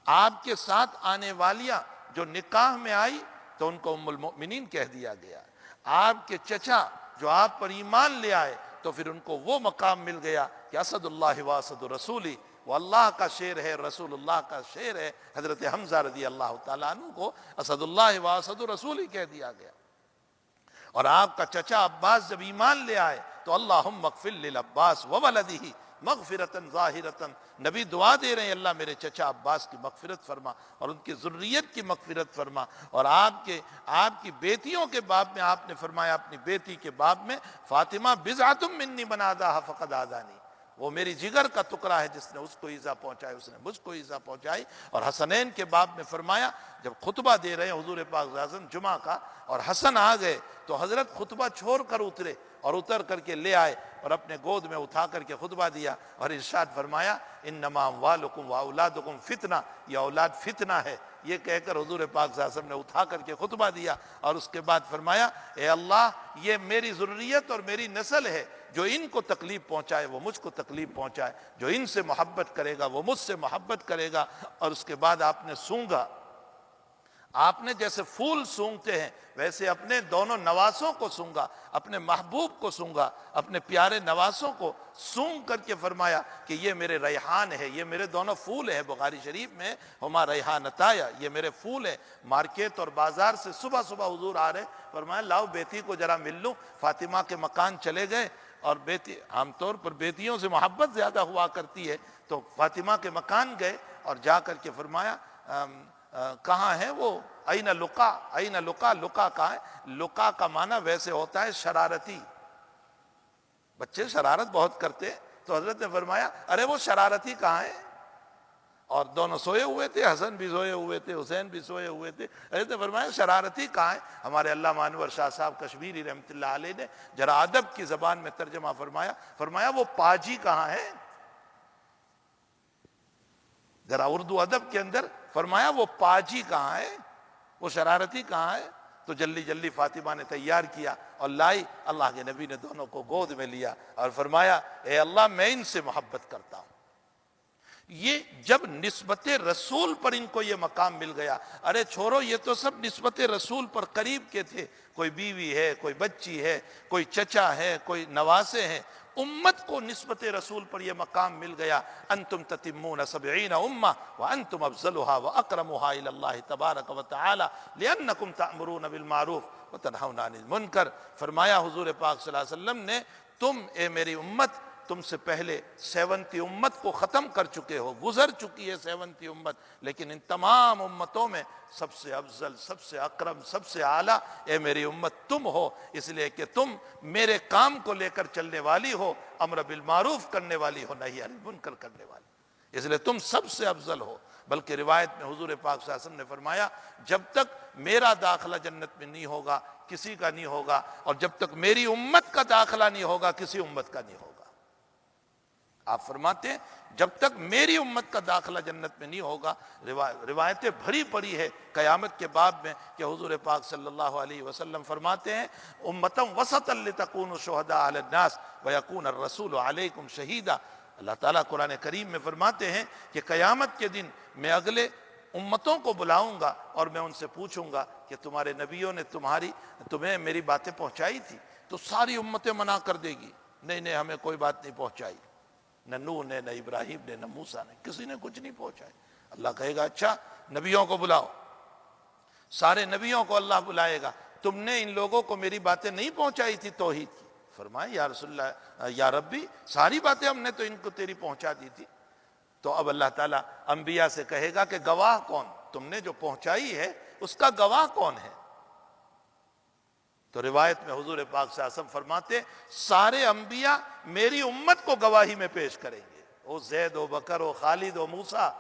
آپ کے ساتھ آنے والیاں جو نکاح میں آئی تو ان کو ام المؤمنین کہہ دیا گیا، آپ کے چچا جو آپ پر ایمان لے آئے تو پھر ان کو وہ مقام مل گیا کہ اسد اللہ و اسد رسولی، وہ اللہ کا شیر ہے، رسول اللہ کا شیر ہے۔ حضرت حمزہ رضی اللہ تعالیٰ عنہ کو اسد اللہ و اسد رسولی کہہ دیا گیا۔ اور آپ کا چچا عباس جب ایمان لے آئے تو اللہم اغفر للعباس وولدہ مغفرتاً ظاہرتاً، نبی دعا دے رہے ہیں اللہ میرے چچا عباس کی مغفرت فرما اور ان کی ذریت کی مغفرت فرما۔ اور آپ کی بیٹیوں کے باب میں آپ نے فرمایا، اپنی بیٹی کے باب میں، فاطمہ بضعۃ منی من عاداھا فقد عادانی، وہ میری جگر کا ٹکڑا ہے، جس نے اس کو ایذا پہنچائی اس نے مجھ کو ایذا پہنچائی۔ اور حسنین کے باب میں فرمایا، جب خطبہ دے رہے ہیں حضور پاک صلی اللہ علیہ وسلم جمعہ کا، اور حسن آ گئے تو حضرت خطبہ چھوڑ کر اترے اور اتر کر کے لے آئے اور اپنے گود میں اٹھا کر کے خطبہ دیا، اور ارشاد فرمایا انما اموالکم واولادکم فتنہ، یہ اولاد فتنہ ہے، یہ کہہ کر حضور پاک صلی اللہ علیہ وسلم نے اٹھا کر کے خطبہ دیا۔ اور اس کے بعد فرمایا اے اللہ یہ میری ذریت اور میری نسل ہے، جو ان کو تکلیف پہنچائے وہ مجھ کو تکلیف پہنچائے، جو ان سے محبت کرے گا وہ مجھ سے محبت کرے گا۔ اور اس کے بعد آپ نے سونگا، آپ نے جیسے پھول سونگتے ہیں ویسے اپنے دونوں نواسوں کو سونگا، اپنے محبوب کو سونگا، اپنے پیارے نواسوں کو سونگ کر کے فرمایا کہ یہ میرے ریحان ہے، یہ میرے دونوں پھول ہیں۔ بخاری شریف میں ہما ریحانتایا، یہ میرے پھول ہیں۔ مارکیٹ اور بازار سے صبح صبح حضور آ رہے، فرمایا لاؤ بیٹی کو ذرا مل لوں۔ فاطمہ کے مکان چلے گئے، اور بیٹی عام طور پر بیٹیوں سے محبت زیادہ ہوا کرتی ہے، تو فاطمہ کے مکان گئے اور جا کر کے فرمایا کہاں ہے وہ، این لقا، این لقا، لقا کہاں ہے؟ لقا کا معنی ویسے ہوتا ہے شرارتی، بچے شرارت بہت کرتے، تو حضرت نے فرمایا ارے وہ شرارتی کہاں ہے؟ اور دونوں سوئے ہوئے تھے، حسن بھی سوئے ہوئے تھے، حسین بھی سوئے ہوئے تھے۔ حضرت نے فرمایا شرارتی کہاں ہے؟ ہمارے علامہ انور شاہ صاحب کشمیری رحمۃ اللہ علیہ نے ذرا ادب کی زبان میں ترجمہ فرمایا وہ پاجی کہاں ہے؟ ذرا اردو ادب کے اندر فرمایا وہ پاجی کہاں ہے، وہ شرارتی کہاں ہے؟ تو جلدی جلدی فاطمہ نے تیار کیا اور لائی، اللہ کے نبی نے دونوں کو گود میں لیا اور فرمایا اے اللہ میں ان سے محبت کرتا ہوں۔ یہ جب نسبت رسول پر ان کو یہ مقام مل گیا، ارے چھوڑو یہ تو سب نسبت رسول پر قریب کے تھے، کوئی بیوی ہے، کوئی بچی ہے، کوئی چچا ہے، کوئی نواسے ہیں، امت کو نسبت رسول پر یہ مقام مل گیا۔ انتم تتمون 70 امہ وانتم افضلها واکرمها الى اللہ تبارک وتعالی لانکم تأمرون بالمعروف وتنہون عن المنکر۔ فرمایا حضور پاک صلی اللہ علیہ وسلم نے، تم اے میری امت، تم سے پہلے 70 امت کو ختم کر چکے ہو، گزر چکی ہے 70 امت، لیکن ان تمام امتوں میں سب سے افضل، سب سے اکرم، سب سے اعلیٰ اے میری امت تم ہو، اس لیے کہ تم میرے کام کو لے کر چلنے والی ہو، امر بالمعروف کرنے والی ہو، نہی عن المنکر کرنے والی، اس لیے تم سب سے افضل ہو۔ بلکہ روایت میں حضور پاک صلی اللہ علیہ وسلم نے فرمایا جب تک میرا داخلہ جنت میں نہیں ہوگا کسی کا نہیں ہوگا، اور جب تک میری امت کا داخلہ نہیں ہوگا کسی امت کا نہیں ہوگا۔ آپ فرماتے ہیں جب تک میری امت کا داخلہ جنت میں نہیں ہوگا۔ روایتیں بھری پڑی ہے قیامت کے باب میں کہ حضور پاک صلی اللہ علیہ وسلم فرماتے ہیں امتم وسطا لتکونوا شہداء علی الناس ویکون الرسول علیکم شہیدا۔ اللہ تعالیٰ قرآن کریم میں فرماتے ہیں کہ قیامت کے دن میں اگلے امتوں کو بلاؤں گا اور میں ان سے پوچھوں گا کہ تمہارے نبیوں نے تمہیں میری باتیں پہنچائی تھی؟ تو ساری امتیں منع کر دے گی، نہیں ہمیں کوئی بات نہیں پہنچائی، نہ نوح نے، نہ ابراہیم نے، نہ موسیٰ نے، کسی نے کچھ نہیں پہنچایا۔ اللہ کہے گا اچھا نبیوں کو بلاؤ، سارے نبیوں کو اللہ بلائے گا، تم نے ان لوگوں کو میری باتیں نہیں پہنچائی تھی توحید کی؟ فرمایا یا رسول اللہ یا ربی ساری باتیں ہم نے تو ان کو تیری پہنچا دی تھی۔ تو اب اللہ تعالیٰ انبیاء سے کہے گا کہ گواہ کون؟ تم نے جو پہنچائی ہے اس کا گواہ کون ہے؟ تو روایت میں حضور پاک صلی اللہ علیہ وسلم فرماتے سارے انبیاء میری امت کو گواہی میں پیش کریں گے، او زید و بکر و خالد و موسیٰ،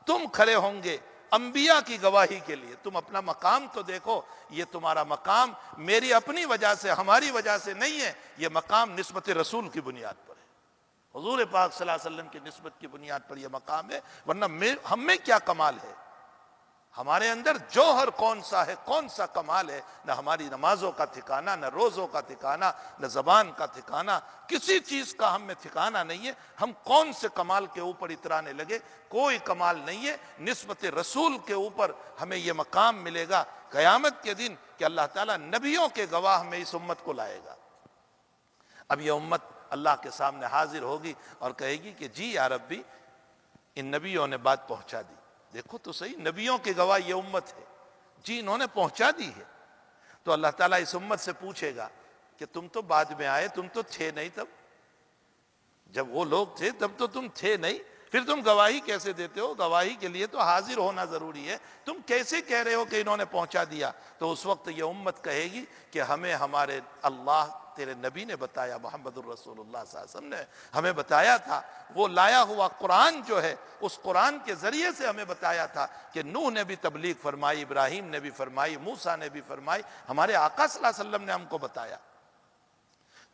تم کھڑے ہوں گے انبیاء کی گواہی کے لیے۔ تم اپنا مقام تو دیکھو، یہ تمہارا مقام میری اپنی وجہ سے، ہماری وجہ سے نہیں ہے، یہ مقام نسبت رسول کی بنیاد پر ہے، حضور پاک صلی اللہ علیہ وسلم کی نسبت کی بنیاد پر یہ مقام ہے، ورنہ ہم میں کیا کمال ہے؟ ہمارے اندر جوہر کون سا ہے، کون سا کمال ہے؟ نہ ہماری نمازوں کا ٹھکانہ، نہ روزوں کا ٹھکانہ، نہ زبان کا ٹھکانہ، کسی چیز کا ہم میں ٹھکانہ نہیں ہے۔ ہم کون سے کمال کے اوپر اترانے لگے؟ کوئی کمال نہیں ہے۔ نسبت رسول کے اوپر ہمیں یہ مقام ملے گا قیامت کے دن کہ اللہ تعالیٰ نبیوں کے گواہ میں اس امت کو لائے گا۔ اب یہ امت اللہ کے سامنے حاضر ہوگی اور کہے گی کہ جی یا ربی، ان نبیوں نے بات پہنچا دی۔ دیکھو تو صحیح، نبیوں کی گواہ یہ امت ہے، جی انہوں نے پہنچا دی ہے۔ تو اللہ تعالیٰ اس امت سے پوچھے گا کہ تم تو بعد میں آئے، تم تو تھے نہیں تب، جب وہ لوگ تھے تب تو تم تھے نہیں، پھر تم گواہی کیسے دیتے ہو؟ گواہی کے لیے تو حاضر ہونا ضروری ہے، تم کیسے کہہ رہے ہو کہ انہوں نے پہنچا دیا؟ تو اس وقت یہ امت کہے گی کہ ہمیں ہمارے اللہ تیرے نبی نے بتایا، محمد الرسول اللہ صلی اللہ علیہ وسلم نے ہمیں بتایا تھا، وہ لایا ہوا قرآن جو ہے اس قرآن کے ذریعے سے ہمیں بتایا تھا کہ نوح نے بھی تبلیغ فرمائی، ابراہیم نے بھی فرمائی، موسیٰ نے بھی فرمائی، ہمارے آقا صلی اللہ علیہ وسلم نے ہم کو بتایا۔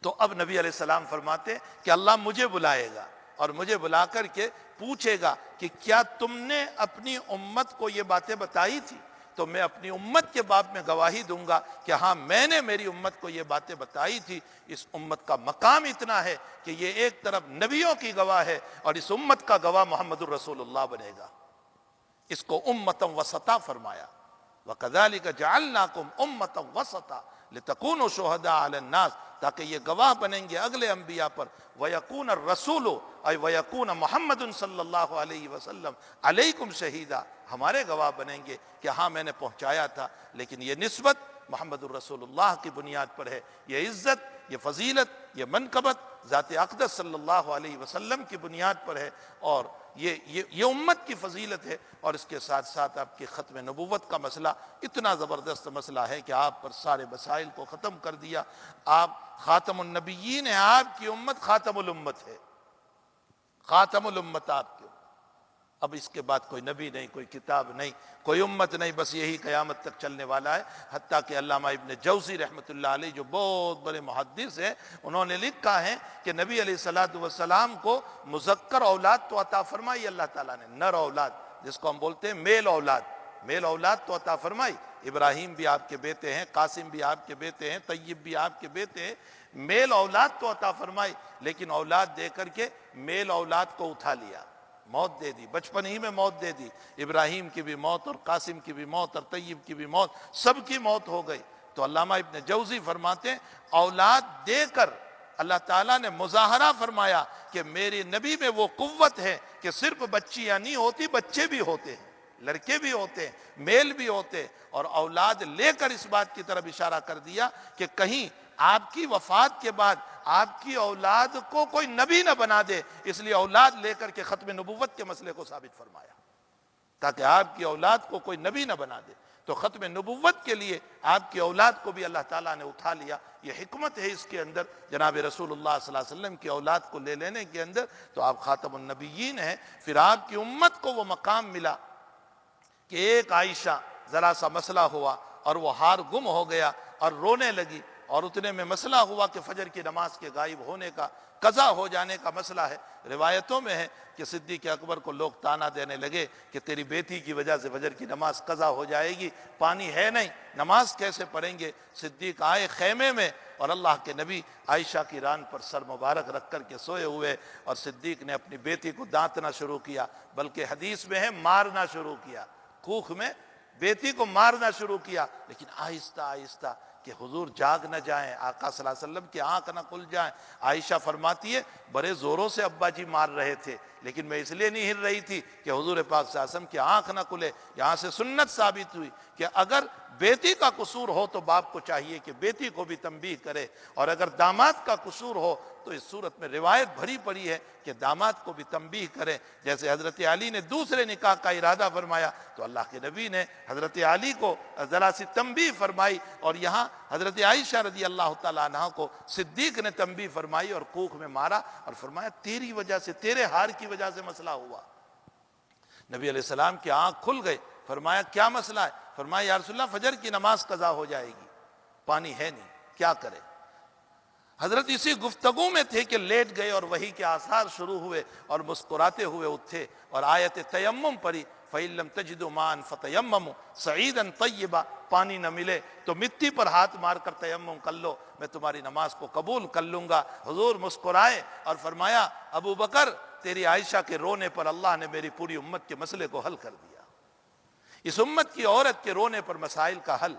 تو اب نبی علیہ السلام فرماتے کہ اللہ مجھے بلائے گا اور مجھے بلا کر کے پوچھے گا کہ کیا تم نے اپنی امت کو یہ باتیں بتائی تھی؟ تو میں اپنی امت کے باب میں گواہی دوں گا کہ ہاں میں نے میری امت کو یہ باتیں بتائی تھی۔ اس امت کا مقام اتنا ہے کہ یہ ایک طرف نبیوں کی گواہ ہے اور اس امت کا گواہ محمد الرسول اللہ بنے گا۔ اس کو امتا وسطا فرمایا، وَكَذَلِكَ جَعَلْنَاكُمْ أُمَّةً وَسَطًا لِتَكُونُوا شُهَدَاءَ عَلَى النَّاسِ، تاکہ یہ گواہ بنیں گے اگلے انبیاء پر، وَيَكُونَ الرَّسُولُ أي وَيَكُونَ محمد صلی اللہ علیہ وسلم علیکم شہیدا، ہمارے گواہ بنیں گے کہ ہاں میں نے پہنچایا تھا۔ لیکن یہ نسبت محمد الرسول اللہ کی بنیاد پر ہے، یہ عزت، یہ فضیلت، یہ منقبت ذات اقدس صلی اللہ علیہ وسلم کی بنیاد پر ہے، اور یہ امت کی فضیلت ہے۔ اور اس کے ساتھ ساتھ آپ کی ختم نبوت کا مسئلہ اتنا زبردست مسئلہ ہے کہ آپ پر سارے مسائل کو ختم کر دیا۔ آپ خاتم النبیین ہیں، آپ کی امت خاتم الامت ہے، خاتم الامت آپ کی۔ اب اس کے بعد کوئی نبی نہیں، کوئی کتاب نہیں، کوئی امت نہیں، بس یہی قیامت تک چلنے والا ہے۔ حتیٰ کہ علامہ ابن جوزی رحمۃ اللہ علیہ جو بہت بڑے محدث ہیں، انہوں نے لکھا ہے کہ نبی علیہ السلام کو مذکر اولاد تو عطا فرمائی اللہ تعالیٰ نے، نر اولاد جس کو ہم بولتے ہیں میل اولاد، میل اولاد تو عطا فرمائی۔ ابراہیم بھی آپ کے بیٹے ہیں، قاسم بھی آپ کے بیٹے ہیں، طیب بھی آپ کے بیٹے ہیں، میل اولاد تو عطا فرمائی، لیکن اولاد دے کر کے میل اولاد کو اٹھا لیا، موت دے دی، بچپن ہی میں موت دے دی۔ ابراہیم کی بھی موت اور قاسم کی بھی موت اور طیب کی بھی موت، سب کی موت ہو گئی۔ تو علامہ ابن جوزی فرماتے ہیں اولاد دے کر اللہ تعالیٰ نے مظاہرہ فرمایا کہ میری نبی میں وہ قوت ہے کہ صرف بچیاں نہیں ہوتی، بچے بھی ہوتے ہیں، لڑکے بھی ہوتے ہیں، میل بھی ہوتے ہیں، اور اولاد لے کر اس بات کی طرف اشارہ کر دیا کہ کہیں آپ کی وفات کے بعد آپ کی اولاد کو کوئی نبی نہ بنا دے، اس لیے اولاد لے کر کے ختم نبوت کے مسئلے کو ثابت فرمایا تاکہ آپ کی اولاد کو کوئی نبی نہ بنا دے۔ تو ختم نبوت کے لیے آپ کی اولاد کو بھی اللہ تعالیٰ نے اٹھا لیا، یہ حکمت ہے اس کے اندر، جناب رسول اللہ صلی اللہ علیہ وسلم کی اولاد کو لے لینے کے اندر۔ تو آپ خاتم النبیین ہیں، پھر آپ کی امت کو وہ مقام ملا کہ ایک عائشہ ذرا سا مسئلہ ہوا اور وہ ہار گم ہو گیا اور رونے لگی، اور اتنے میں مسئلہ ہوا کہ فجر کی نماز کے غائب ہونے کا، قضا ہو جانے کا مسئلہ ہے۔ روایتوں میں ہے کہ صدیق اکبر کو لوگ تانا دینے لگے کہ تیری بیٹی کی وجہ سے فجر کی نماز قضا ہو جائے گی، پانی ہے نہیں، نماز کیسے پڑھیں گے؟ صدیق آئے خیمے میں اور اللہ کے نبی عائشہ کی ران پر سر مبارک رکھ کر کے سوئے ہوئے، اور صدیق نے اپنی بیٹی کو دانتنا شروع کیا، بلکہ حدیث میں ہے مارنا شروع کیا، کوکھ میں بیٹی کو مارنا شروع کیا، لیکن آہستہ آہستہ کہ حضور جاگ نہ جائیں، آقا صلی اللہ علیہ وسلم کی آنکھ نہ کھل جائیں۔ عائشہ فرماتی ہے بڑے زوروں سے ابا جی مار رہے تھے، لیکن میں اس لیے نہیں ہل رہی تھی کہ حضور پاک صلی اللہ علیہ وسلم کی آنکھ نہ کھلے۔ یہاں سے سنت ثابت ہوئی کہ اگر بیٹی کا قصور ہو تو باپ کو چاہیے کہ بیٹی کو بھی تنبیہ کرے، اور اگر داماد کا قصور ہو تو اس صورت میں روایت بھری پڑی ہے کہ داماد کو بھی تنبیہ کرے۔ جیسے حضرت علی نے دوسرے نکاح کا ارادہ فرمایا تو اللہ کے نبی نے حضرت علی کو ذرا سی تنبیہ فرمائی، اور یہاں حضرت عائشہ رضی اللہ تعالیٰ عنہ کو صدیق نے تنبیہ فرمائی اور کوکھ میں مارا اور فرمایا تیری وجہ سے، تیرے ہار کی وجہ سے مسئلہ ہوا۔ نبی علیہ السلام کی آنکھ کھل گئی، فرمایا کیا مسئلہ ہے؟ فرمایا یا رسول اللہ فجر کی نماز قضا ہو جائے گی، پانی ہے نہیں، کیا کرے؟ حضرت اسی گفتگو میں تھے کہ لیٹ گئے اور وحی کے آثار شروع ہوئے اور مسکراتے ہوئے اٹھے اور آیت تیمم پڑھی، فَإِن لَّمْ تَجِدُوا مَاءً فَتَيَمَّمُوا صَعِيدًا طَيِّبًا، پانی نہ ملے تو مٹی پر ہاتھ مار کر تیمم کر لو، میں تمہاری نماز کو قبول کر لوں گا۔ حضور مسکرائے اور فرمایا ابو بکر تیری عائشہ کے رونے پر اللہ نے میری پوری امت کے مسئلے کو حل کر دیا۔ اس امت کی عورت کے رونے پر مسائل کا حل۔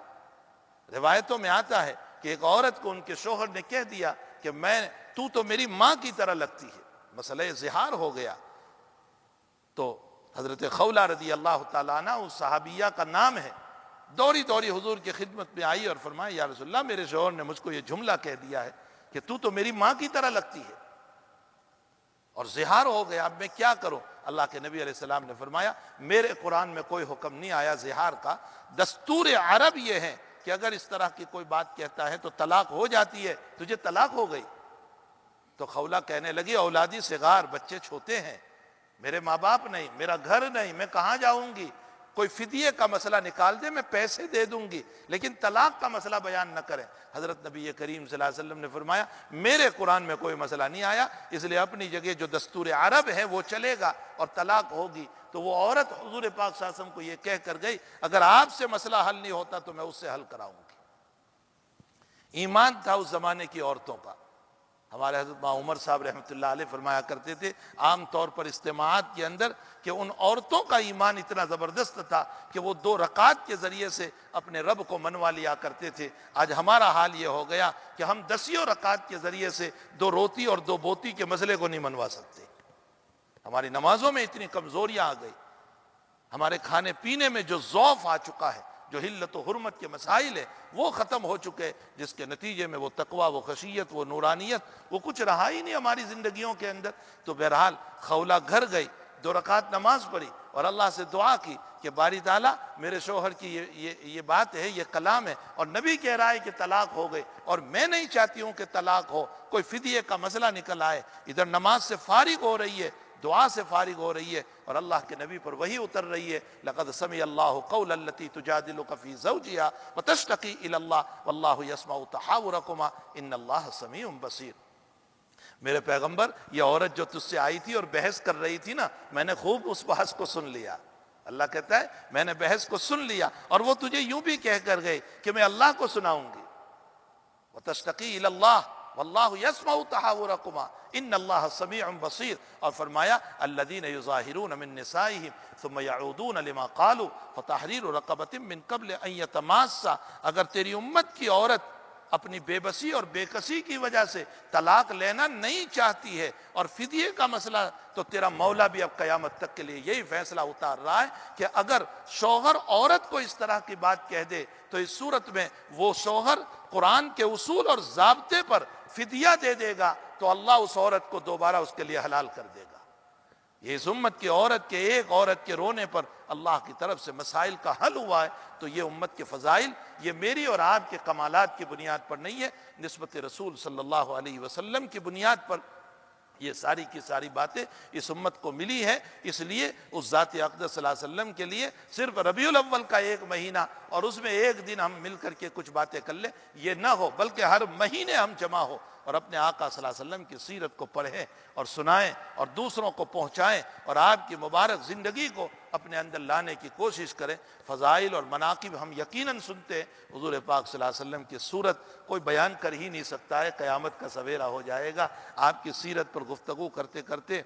روایتوں میں آتا ہے کہ ایک عورت کو ان کے شوہر نے کہہ دیا کہ تو میری ماں کی طرح لگتی ہے، مسئلہ زہار ہو گیا۔ تو حضرت خولہ رضی اللہ تعالیٰ عنہ اس صحابیہ کا نام ہے، دوڑی دوڑی حضور کی خدمت میں آئی اور فرمایا یا رسول اللہ میرے شوہر نے مجھ کو یہ جملہ کہہ دیا ہے کہ تو میری ماں کی طرح لگتی ہے اور زہار ہو گیا، اب میں کیا کروں؟ اللہ کے نبی علیہ السلام نے فرمایا میرے قرآن میں کوئی حکم نہیں آیا زہار کا، دستور عرب یہ ہے کہ اگر اس طرح کی کوئی بات کہتا ہے تو طلاق ہو جاتی ہے، تجھے طلاق ہو گئی۔ تو خولہ کہنے لگی اولادی صغار، بچے چھوٹے ہیں، میرے ماں باپ نہیں، میرا گھر نہیں، میں کہاں جاؤں گی؟ کوئی فدیے کا مسئلہ نکال دے، میں پیسے دے دوں گی، لیکن طلاق کا مسئلہ بیان نہ کریں۔ حضرت نبی کریم صلی اللہ علیہ وسلم نے فرمایا میرے قرآن میں کوئی مسئلہ نہیں آیا، اس لیے اپنی جگہ جو دستور عرب ہے وہ چلے گا اور طلاق ہوگی۔ تو وہ عورت حضور پاک صلی اللہ علیہ وسلم کو یہ کہہ کر گئی اگر آپ سے مسئلہ حل نہیں ہوتا تو میں اس سے حل کراؤں گی۔ ایمان تھا اس زمانے کی عورتوں کا۔ ہمارے حضرت ماں عمر صاحب رحمۃ اللہ علیہ فرمایا کرتے تھے عام طور پر اجتماعات کے اندر کہ ان عورتوں کا ایمان اتنا زبردست تھا کہ وہ 2 رکعت کے ذریعے سے اپنے رب کو منوا لیا کرتے تھے۔ آج ہمارا حال یہ ہو گیا کہ ہم 10 رکعت کے ذریعے سے 2 روٹی اور 2 بوتی کے مسئلے کو نہیں منوا سکتے۔ ہماری نمازوں میں اتنی کمزوریاں آ گئی، ہمارے کھانے پینے میں جو ضعف آ چکا ہے، جو حلت و حرمت کے مسائل ہیں وہ ختم ہو چکے، جس کے نتیجے میں وہ تقوی، وہ خشیت، وہ نورانیت، وہ کچھ رہا ہی نہیں ہماری زندگیوں کے اندر۔ تو بہرحال خولہ گھر گئی، 2 رکعت نماز پڑھی اور اللہ سے دعا کی کہ باری تعالیٰ میرے شوہر کی یہ بات ہے، یہ کلام ہے، اور نبی کہہ رہا ہے کہ طلاق ہو گئی اور میں نہیں چاہتی ہوں کہ طلاق ہو، کوئی فدیے کا مسئلہ نکل آئے۔ ادھر نماز سے فارغ ہو رہی ہے، دعا سے فارغ ہو رہی ہے، اور اللہ کے نبی پر وحی اتر رہی ہے لقد سمع اللہ قول التي تجادلك في زوجها وتشتكي الى الله والله يسمع تحاوركما ان اللہ سمیع بصیر۔ میرے پیغمبر یہ عورت جو تجھ سے آئی تھی اور بحث کر رہی تھی نا، میں نے خوب اس بحث کو سن لیا۔ اللہ کہتا ہے میں نے بحث کو سن لیا، اور وہ تجھے یوں بھی کہہ کر گئے کہ میں اللہ کو سناؤں گی۔ وتشتكي الى الله واللہ یسمع تحاورکما ان اللہ سمیع بصیر، اور فرمایا الذین یظاہرون من نسائہم ثم یعودون لما قالوا فتحریر رقبۃ من قبل ان یتماسا۔ اگر تیری امت کی عورت اپنی بے بسی اور بے کسی کی وجہ سے طلاق لینا نہیں چاہتی ہے اور فدیے کا مسئلہ، تو تیرا مولا بھی اب قیامت تک کے لیے یہی فیصلہ اتار رہا ہے کہ اگر شوہر عورت کو اس طرح کی بات کہہ دے تو اس صورت میں وہ شوہر قرآن کے اصول اور ضابطے پر فدیہ دے دے گا تو اللہ اس عورت کو دوبارہ اس کے لیے حلال کر دے گا۔ یہ اس امت کی عورت کے ایک عورت کے رونے پر اللہ کی طرف سے مسائل کا حل ہوا ہے۔ تو یہ امت کے فضائل یہ میری اور آپ کے کمالات کی بنیاد پر نہیں ہے، نسبت رسول صلی اللہ علیہ وسلم کی بنیاد پر یہ ساری کی ساری باتیں اس امت کو ملی ہے۔ اس لیے اس ذات اقدس صلی اللہ علیہ وسلم کے لیے صرف ربیع الاول کا 1 مہینہ اور اس میں 1 دن ہم مل کر کے کچھ باتیں کر لیں، یہ نہ ہو، بلکہ ہر مہینے ہم جمع ہو اور اپنے آقا صلی اللہ علیہ وسلم کی سیرت کو پڑھیں اور سنائیں اور دوسروں کو پہنچائیں اور آپ کی مبارک زندگی کو اپنے اندر لانے کی کوشش کریں۔ فضائل اور مناقب ہم یقیناً سنتے ہیں، حضور پاک صلی اللہ علیہ وسلم کی صورت کوئی بیان کر ہی نہیں سکتا ہے، قیامت کا سویرا ہو جائے گا، آپ کی سیرت پر گفتگو کرتے کرتے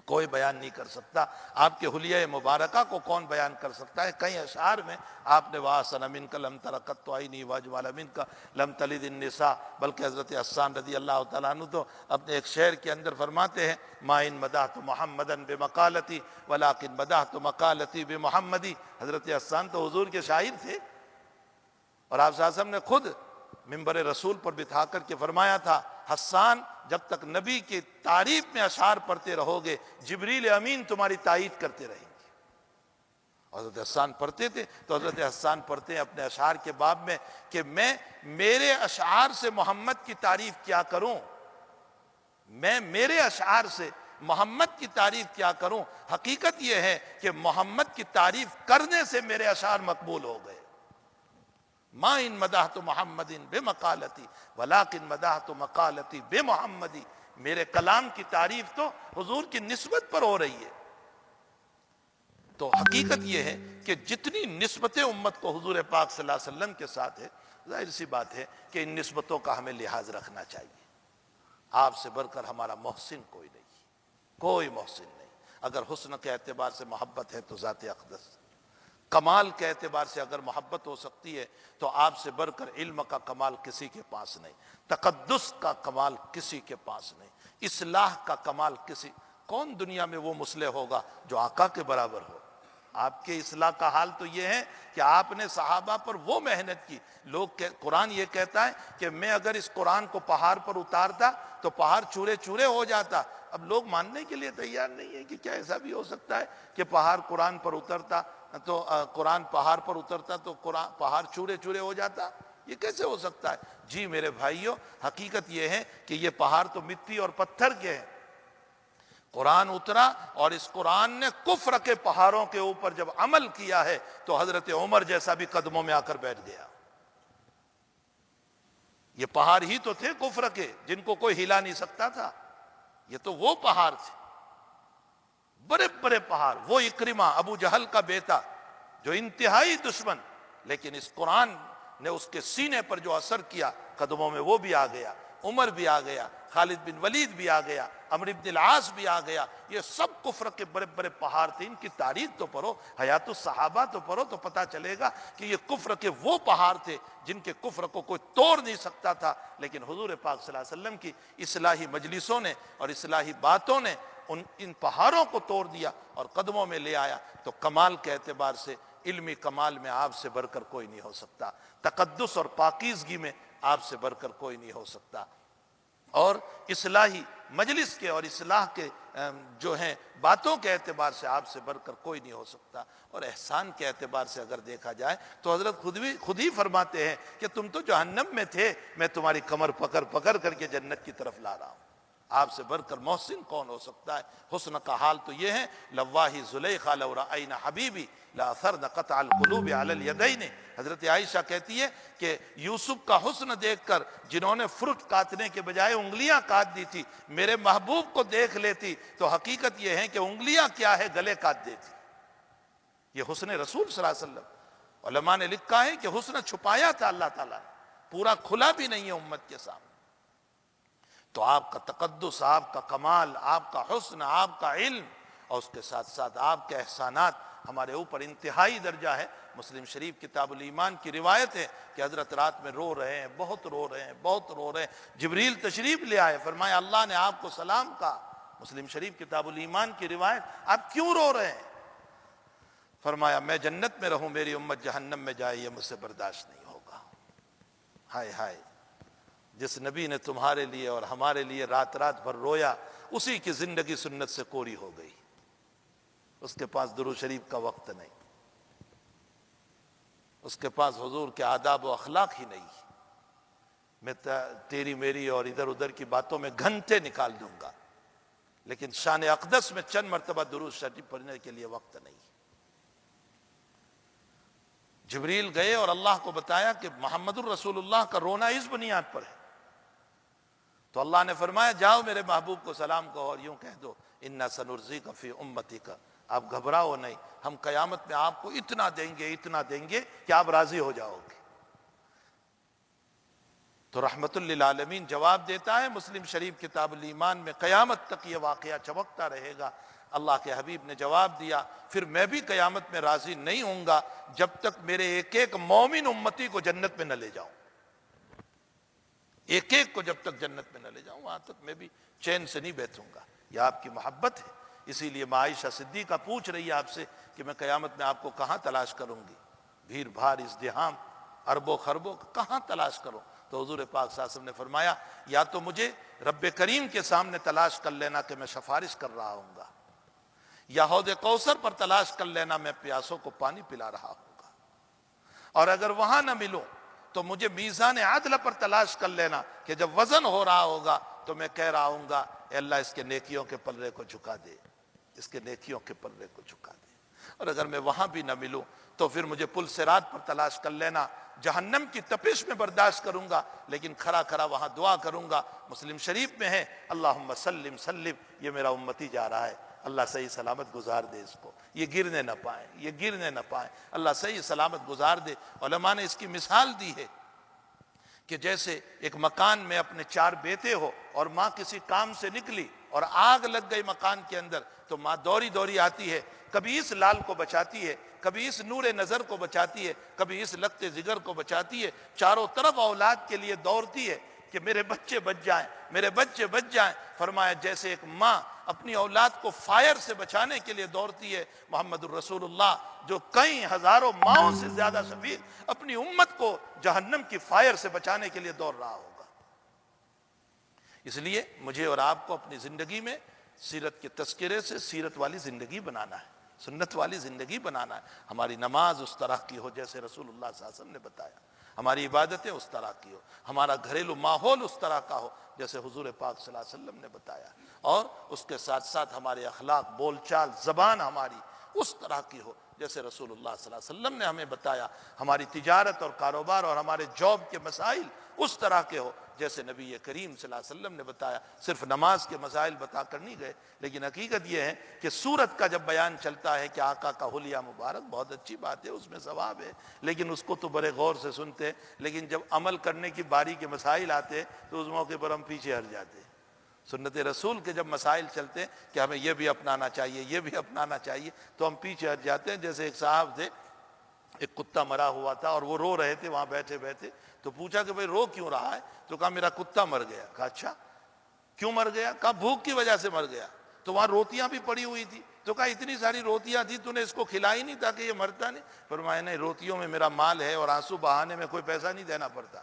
کوئی بیان نہیں کر سکتا۔ آپ کے حلیہ مبارکہ کو کون بیان کر سکتا ہے؟ کئی اشعار میں آپ نے وَأَحْسَنَ مِنْكَ لَمْ تَرَ قَطُّ عَيْنِي وَأَجْمَلَ مِنْكَ لَمْ تَلِدِ النِّسَاء، بلکہ حضرت حسان رضی اللہ تعالیٰ عنہ تو اپنے ایک شعر کے اندر فرماتے ہیں مَا إِن مَدَحْتُ مُحَمَّدًا بِمَقَالَتِي وَلَكِنْ مَدَحْتُ مَقَالَتِي بِمُحَمَّدِ۔ حضرت حسان تو حضور کے شاعر تھے، اور آپ صلی اللہ علیہ وسلم نے خود منبر رسول پر بٹھا کر کے فرمایا تھا، حسان جب تک نبی کی تعریف میں اشعار پڑھتے رہو گے جبریل امین تمہاری تائید کرتے رہیں گے۔ حضرت حسان پڑھتے تھے تو حضرت حسان پڑھتے ہیں اپنے اشعار کے باب میں کہ میں میرے اشعار سے محمد کی تعریف کیا کروں، میں میرے اشعار سے محمد کی تعریف کیا کروں۔ حقیقت یہ ہے کہ محمد کی تعریف کرنے سے میرے اشعار مقبول ہو گئے۔ ما ان مدحت محمد بمقالتی ولکن مدحت مقالتی بمحمدی، میرے کلام کی تعریف تو حضور کی نسبت پر ہو رہی ہے۔ تو حقیقت یہ ہے کہ جتنی نسبتیں امت کو حضور پاک صلی اللہ علیہ وسلم کے ساتھ ہے، ظاہر سی بات ہے کہ ان نسبتوں کا ہمیں لحاظ رکھنا چاہیے۔ آپ سے بڑھ کر ہمارا محسن کوئی نہیں، کوئی محسن نہیں۔ اگر حسن کے اعتبار سے محبت ہے تو ذات اقدس، کمال کے اعتبار سے اگر محبت ہو سکتی ہے تو آپ سے بڑھ کر علم کا کمال کسی کے پاس نہیں، تقدس کا کمال کسی کے پاس نہیں، اصلاح کا کمال کون دنیا میں وہ مصلح ہوگا جو آقا کے برابر ہو؟ آپ کے اصلاح کا حال تو یہ ہے کہ آپ نے صحابہ پر وہ محنت کی۔ قرآن یہ کہتا ہے کہ میں اگر اس قرآن کو پہاڑ پر اتارتا تو پہاڑ چورے چورے ہو جاتا۔ اب لوگ ماننے کے لیے تیار نہیں ہے کہ کیا ایسا بھی ہو سکتا ہے کہ پہاڑ قرآن پر اترتا تو قرآن پہاڑ پر اترتا تو پہاڑ چورے چورے ہو جاتا؟ یہ کیسے ہو سکتا ہے؟ جی میرے بھائیوں، حقیقت یہ ہے کہ یہ پہاڑ تو مٹی اور پتھر کے ہیں۔ قرآن اترا اور اس قرآن نے کفر کے پہاڑوں کے اوپر جب عمل کیا ہے تو حضرت عمر جیسا بھی قدموں میں آ کر بیٹھ گیا۔ یہ پہاڑ ہی تو تھے کفر کے جن کو کوئی ہلا نہیں سکتا تھا، یہ تو وہ پہاڑ تھے، بڑے بڑے پہاڑ۔ وہ اکرمہ ابو جہل کا بیٹا جو انتہائی دشمن، لیکن اس قرآن نے اس کے سینے پر جو اثر کیا قدموں میں وہ بھی آ گیا، عمر بھی آ گیا، خالد بن ولید بھی آ گیا، عمرو بن العاص بھی آ گیا۔ یہ سب کفر کے بڑے بڑے پہاڑ تھے۔ ان کی تاریخ تو پڑھو، حیات الصحابہ تو پڑھو تو پتہ چلے گا کہ یہ کفر کے وہ پہاڑ تھے جن کے کفر کو کوئی توڑ نہیں سکتا تھا، لیکن حضور پاک صلی اللہ علیہ وسلم کی اصلاحی مجلسوں نے اور اصلاحی باتوں نے ان پہاڑوں کو توڑ دیا اور قدموں میں لے آیا۔ تو کمال کے اعتبار سے، علمی کمال میں آپ سے بڑھ کر کوئی نہیں ہو سکتا، تقدس اور پاکیزگی میں آپ سے بڑھ کر کوئی نہیں ہو سکتا، اور اصلاحی مجلس کے اور اصلاح کے جو ہیں باتوں کے اعتبار سے آپ سے بڑھ کر کوئی نہیں ہو سکتا۔ اور احسان کے اعتبار سے اگر دیکھا جائے تو حضرت خود ہی فرماتے ہیں کہ تم تو جہنم میں تھے، میں تمہاری کمر پکڑ پکڑ کر کے جنت کی طرف لا رہا ہوں۔ آپ سے بڑھ کر محسن کون ہو سکتا ہے؟ حسن کا حال تو یہ ہے، لواہی زلیخا لو رأینا حبیبی لاثرن قطع القلوب علی الیدین۔ حضرت عائشہ کہتی ہے کہ یوسف کا حسن دیکھ کر جنہوں نے فروٹ کاٹنے کے بجائے انگلیاں کاٹ دی تھی، میرے محبوب کو دیکھ لیتی تو حقیقت یہ ہے کہ انگلیاں کیا ہے گلے کاٹ دیتی۔ یہ حسن رسول صلی اللہ علیہ وسلم، علماء نے لکھا ہے کہ حسن چھپایا تھا اللہ تعالیٰ نے، پورا کھلا بھی نہیں ہے امت کے سامنے۔ تو آپ کا تقدس، آپ کا کمال، آپ کا حسن، آپ کا علم اور اس کے ساتھ ساتھ آپ کے احسانات ہمارے اوپر انتہائی درجہ ہے۔ مسلم شریف کتاب الایمان کی روایت ہے کہ حضرت رات میں رو رہے ہیں، بہت رو رہے ہیں، بہت رو رہے ہیں۔ جبریل تشریف لے آئے، فرمایا اللہ نے آپ کو سلام کہا۔ مسلم شریف کتاب الایمان کی روایت، آپ کیوں رو رہے ہیں؟ فرمایا میں جنت میں رہوں، میری امت جہنم میں جائے، یہ مجھ سے برداشت نہیں ہوگا۔ ہائے ہائے، جس نبی نے تمہارے لیے اور ہمارے لیے رات رات بھر رویا، اسی کی زندگی سنت سے کوری ہو گئی۔ اس کے پاس درود شریف کا وقت نہیں، اس کے پاس حضور کے آداب و اخلاق ہی نہیں۔ میں تیری میری اور ادھر ادھر کی باتوں میں گھنٹے نکال دوں گا، لیکن شان اقدس میں چند مرتبہ درود شریف پڑھنے کے لیے وقت نہیں۔ جبریل گئے اور اللہ کو بتایا کہ محمد الرسول اللہ کا رونا اس بنیاد پر ہے، تو اللہ نے فرمایا جاؤ میرے محبوب کو سلام کہو اور یوں کہہ دو انا سنرزیک فی امتک، آپ گھبراؤ نہیں، ہم قیامت میں آپ کو اتنا دیں گے، اتنا دیں گے کہ آپ راضی ہو جاؤ گے۔ تو رحمت للعالمین جواب دیتا ہے، مسلم شریف کتاب الایمان میں قیامت تک یہ واقعہ چمکتا رہے گا۔ اللہ کے حبیب نے جواب دیا پھر میں بھی قیامت میں راضی نہیں ہوں گا جب تک میرے ایک ایک مومن امتی کو جنت میں نہ لے جاؤں، ایک ایک کو جب تک جنت میں نہ لے جاؤں وہاں تک میں بھی چین سے نہیں بیٹھوں گا۔ یہ آپ کی محبت ہے، اسی لیے ماں عائشہ صدیقہ پوچھ رہی ہے آپ سے کہ میں قیامت میں آپ کو کہاں تلاش کروں گی؟ بھیڑ بھاڑ ازدحام، اربوں خربوں کہاں تلاش کروں؟ تو حضور پاک صلی اللہ علیہ وسلم نے فرمایا یا تو مجھے رب کریم کے سامنے تلاش کر لینا کہ میں سفارش کر رہا ہوں گا، یا حوض کوثر پر تلاش کر لینا میں پیاسوں کو پانی پلا رہا ہوں گا، اور اگر وہاں نہ ملوں تو مجھے میزان عدل پر تلاش کر لینا کہ جب وزن ہو رہا ہوگا تو میں کہہ رہا ہوں گا اے اللہ اس کے نیکیوں کے پلڑے کو جھکا دے، اس کے نیکیوں کے پلڑے کو جھکا دے۔ اور اگر میں وہاں بھی نہ ملوں تو پھر مجھے پل صراط پر تلاش کر لینا، جہنم کی تپش میں برداشت کروں گا لیکن کھڑا کھڑا وہاں دعا کروں گا۔ مسلم شریف میں ہے اللہم سلم سلم، یہ میرا امتی جا رہا ہے، اللہ صحیح سلامت گزار دے اس کو، یہ گرنے نہ پائیں، یہ گرنے نہ پائیں، اللہ صحیح سلامت گزار دے۔ علماء نے اس کی مثال دی ہے کہ جیسے ایک مکان میں اپنے 4 بیٹے ہو اور ماں کسی کام سے نکلی اور آگ لگ گئی مکان کے اندر، تو ماں دوڑی دوڑی آتی ہے، کبھی اس لال کو بچاتی ہے، کبھی اس نور نظر کو بچاتی ہے، کبھی اس لگتے جگر کو بچاتی ہے، چاروں طرف اولاد کے لیے دوڑتی ہے کہ میرے بچے بچ جائیں، میرے بچے بچ جائیں۔ فرمایا جیسے ایک ماں اپنی اولاد کو فائر سے بچانے کے لیے دوڑتی ہے، محمد الرسول اللہ جو کئی ہزاروں ماؤں سے زیادہ شفیق اپنی امت کو جہنم کی فائر سے بچانے کے لیے دوڑ رہا ہوگا۔ اس لیے مجھے اور آپ کو اپنی زندگی میں سیرت کے تذکرے سے سیرت والی زندگی بنانا ہے، سنت والی زندگی بنانا ہے۔ ہماری نماز اس طرح کی ہو جیسے رسول اللہ صلی اللہ علیہ وسلم نے بتایا، ہماری عبادتیں اس طرح کی ہو، ہمارا گھریلو ماحول اس طرح کا ہو جیسے حضور پاک صلی اللہ علیہ وسلم نے بتایا، اور اس کے ساتھ ساتھ ہمارے اخلاق، بول چال، زبان ہماری اس طرح کی ہو جیسے رسول اللہ صلی اللہ علیہ وسلم نے ہمیں بتایا، ہماری تجارت اور کاروبار اور ہمارے جاب کے مسائل اس طرح کے ہو جیسے نبی کریم صلی اللہ علیہ وسلم نے بتایا۔ صرف نماز کے مسائل بتا کر نہیں گئے، لیکن حقیقت یہ ہے کہ سورت کا جب بیان چلتا ہے کہ آقا کا حلیہ مبارک، بہت اچھی بات ہے، اس میں ثواب ہے، لیکن اس کو تو بڑے غور سے سنتے ہیں، لیکن جب عمل کرنے کی باری کے مسائل آتے تو اس موقع پر ہم پیچھے ہٹ جاتے ہیں۔ سنت رسول کے جب مسائل چلتے ہیں کہ ہمیں یہ بھی اپنانا چاہیے، یہ بھی اپنانا چاہیے، تو ہم پیچھے ہٹ جاتے ہیں۔ جیسے ایک صاحب تھے، ایک کتا مرا ہوا تھا اور وہ رو رہے تھے وہاں بیٹھے بیٹھے، تو پوچھا کہ بھئی رو کیوں رہا ہے؟ تو کہا میرا کتا مر گیا۔ کہا اچھا کیوں مر گیا؟ کہا بھوک کی وجہ سے مر گیا۔ تو وہاں روٹیاں بھی پڑی ہوئی تھی، تو کہا اتنی ساری روٹیاں تھی تو نے اس کو کھلائی نہیں تاکہ یہ مرتا نہیں؟ فرمایا نہیں، روٹیوں میں میرا مال ہے اور آنسو بہانے میں کوئی پیسہ نہیں دینا پڑتا۔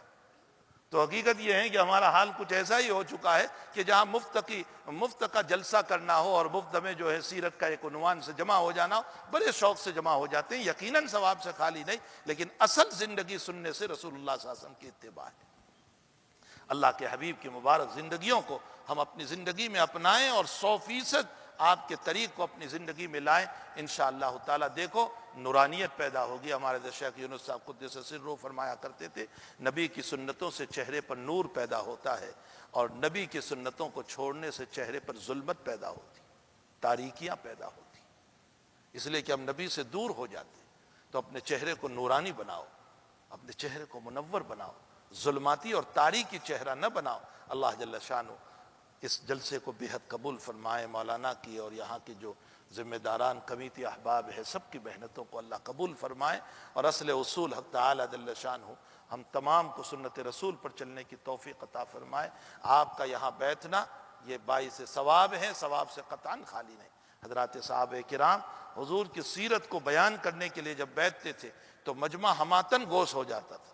تو حقیقت یہ ہے کہ ہمارا حال کچھ ایسا ہی ہو چکا ہے کہ جہاں مفت کا جلسہ کرنا ہو اور مفت میں جو ہے سیرت کا ایک عنوان سے جمع ہو جانا ہو، بڑے شوق سے جمع ہو جاتے ہیں، یقیناً ثواب سے خالی نہیں، لیکن اصل زندگی سننے سے رسول اللہ صلی اللہ علیہ وسلم کی اتباع ہے۔ اللہ کے حبیب کی مبارک زندگیوں کو ہم اپنی زندگی میں اپنائیں اور 100% آپ کے طریق کو اپنی زندگی میں لائیں، انشاءاللہ تعالیٰ دیکھو نورانیت پیدا ہوگی۔ ہمارے شیخ یونس صاحب قدس سرہ فرمایا کرتے تھے نبی کی سنتوں سے چہرے پر نور پیدا ہوتا ہے، اور نبی کی سنتوں کو چھوڑنے سے چہرے پر ظلمت پیدا ہوتی، تاریکیاں پیدا ہوتی۔ اس لیے کہ ہم نبی سے دور ہو جاتے، تو اپنے چہرے کو نورانی بناؤ، اپنے چہرے کو منور بناؤ، ظلماتی اور تاریکی چہرہ نہ بناؤ۔ اللہ جل شانہ اس جلسے کو بہت قبول فرمائے، مولانا کی اور یہاں کی جو ذمہ داران کمیٹی احباب ہے سب کی محنتوں کو اللہ قبول فرمائے، اور اصل اصول حق تعالی جل شانہ ہم تمام کو سنت رسول پر چلنے کی توفیق عطا فرمائے۔ آپ کا یہاں بیٹھنا یہ باعث ثواب ہے، ثواب سے قطعاً خالی نہیں۔ حضرات صحابہ کرام حضور کی سیرت کو بیان کرنے کے لیے جب بیٹھتے تھے تو مجمع ہماتن گوش ہو جاتا تھا،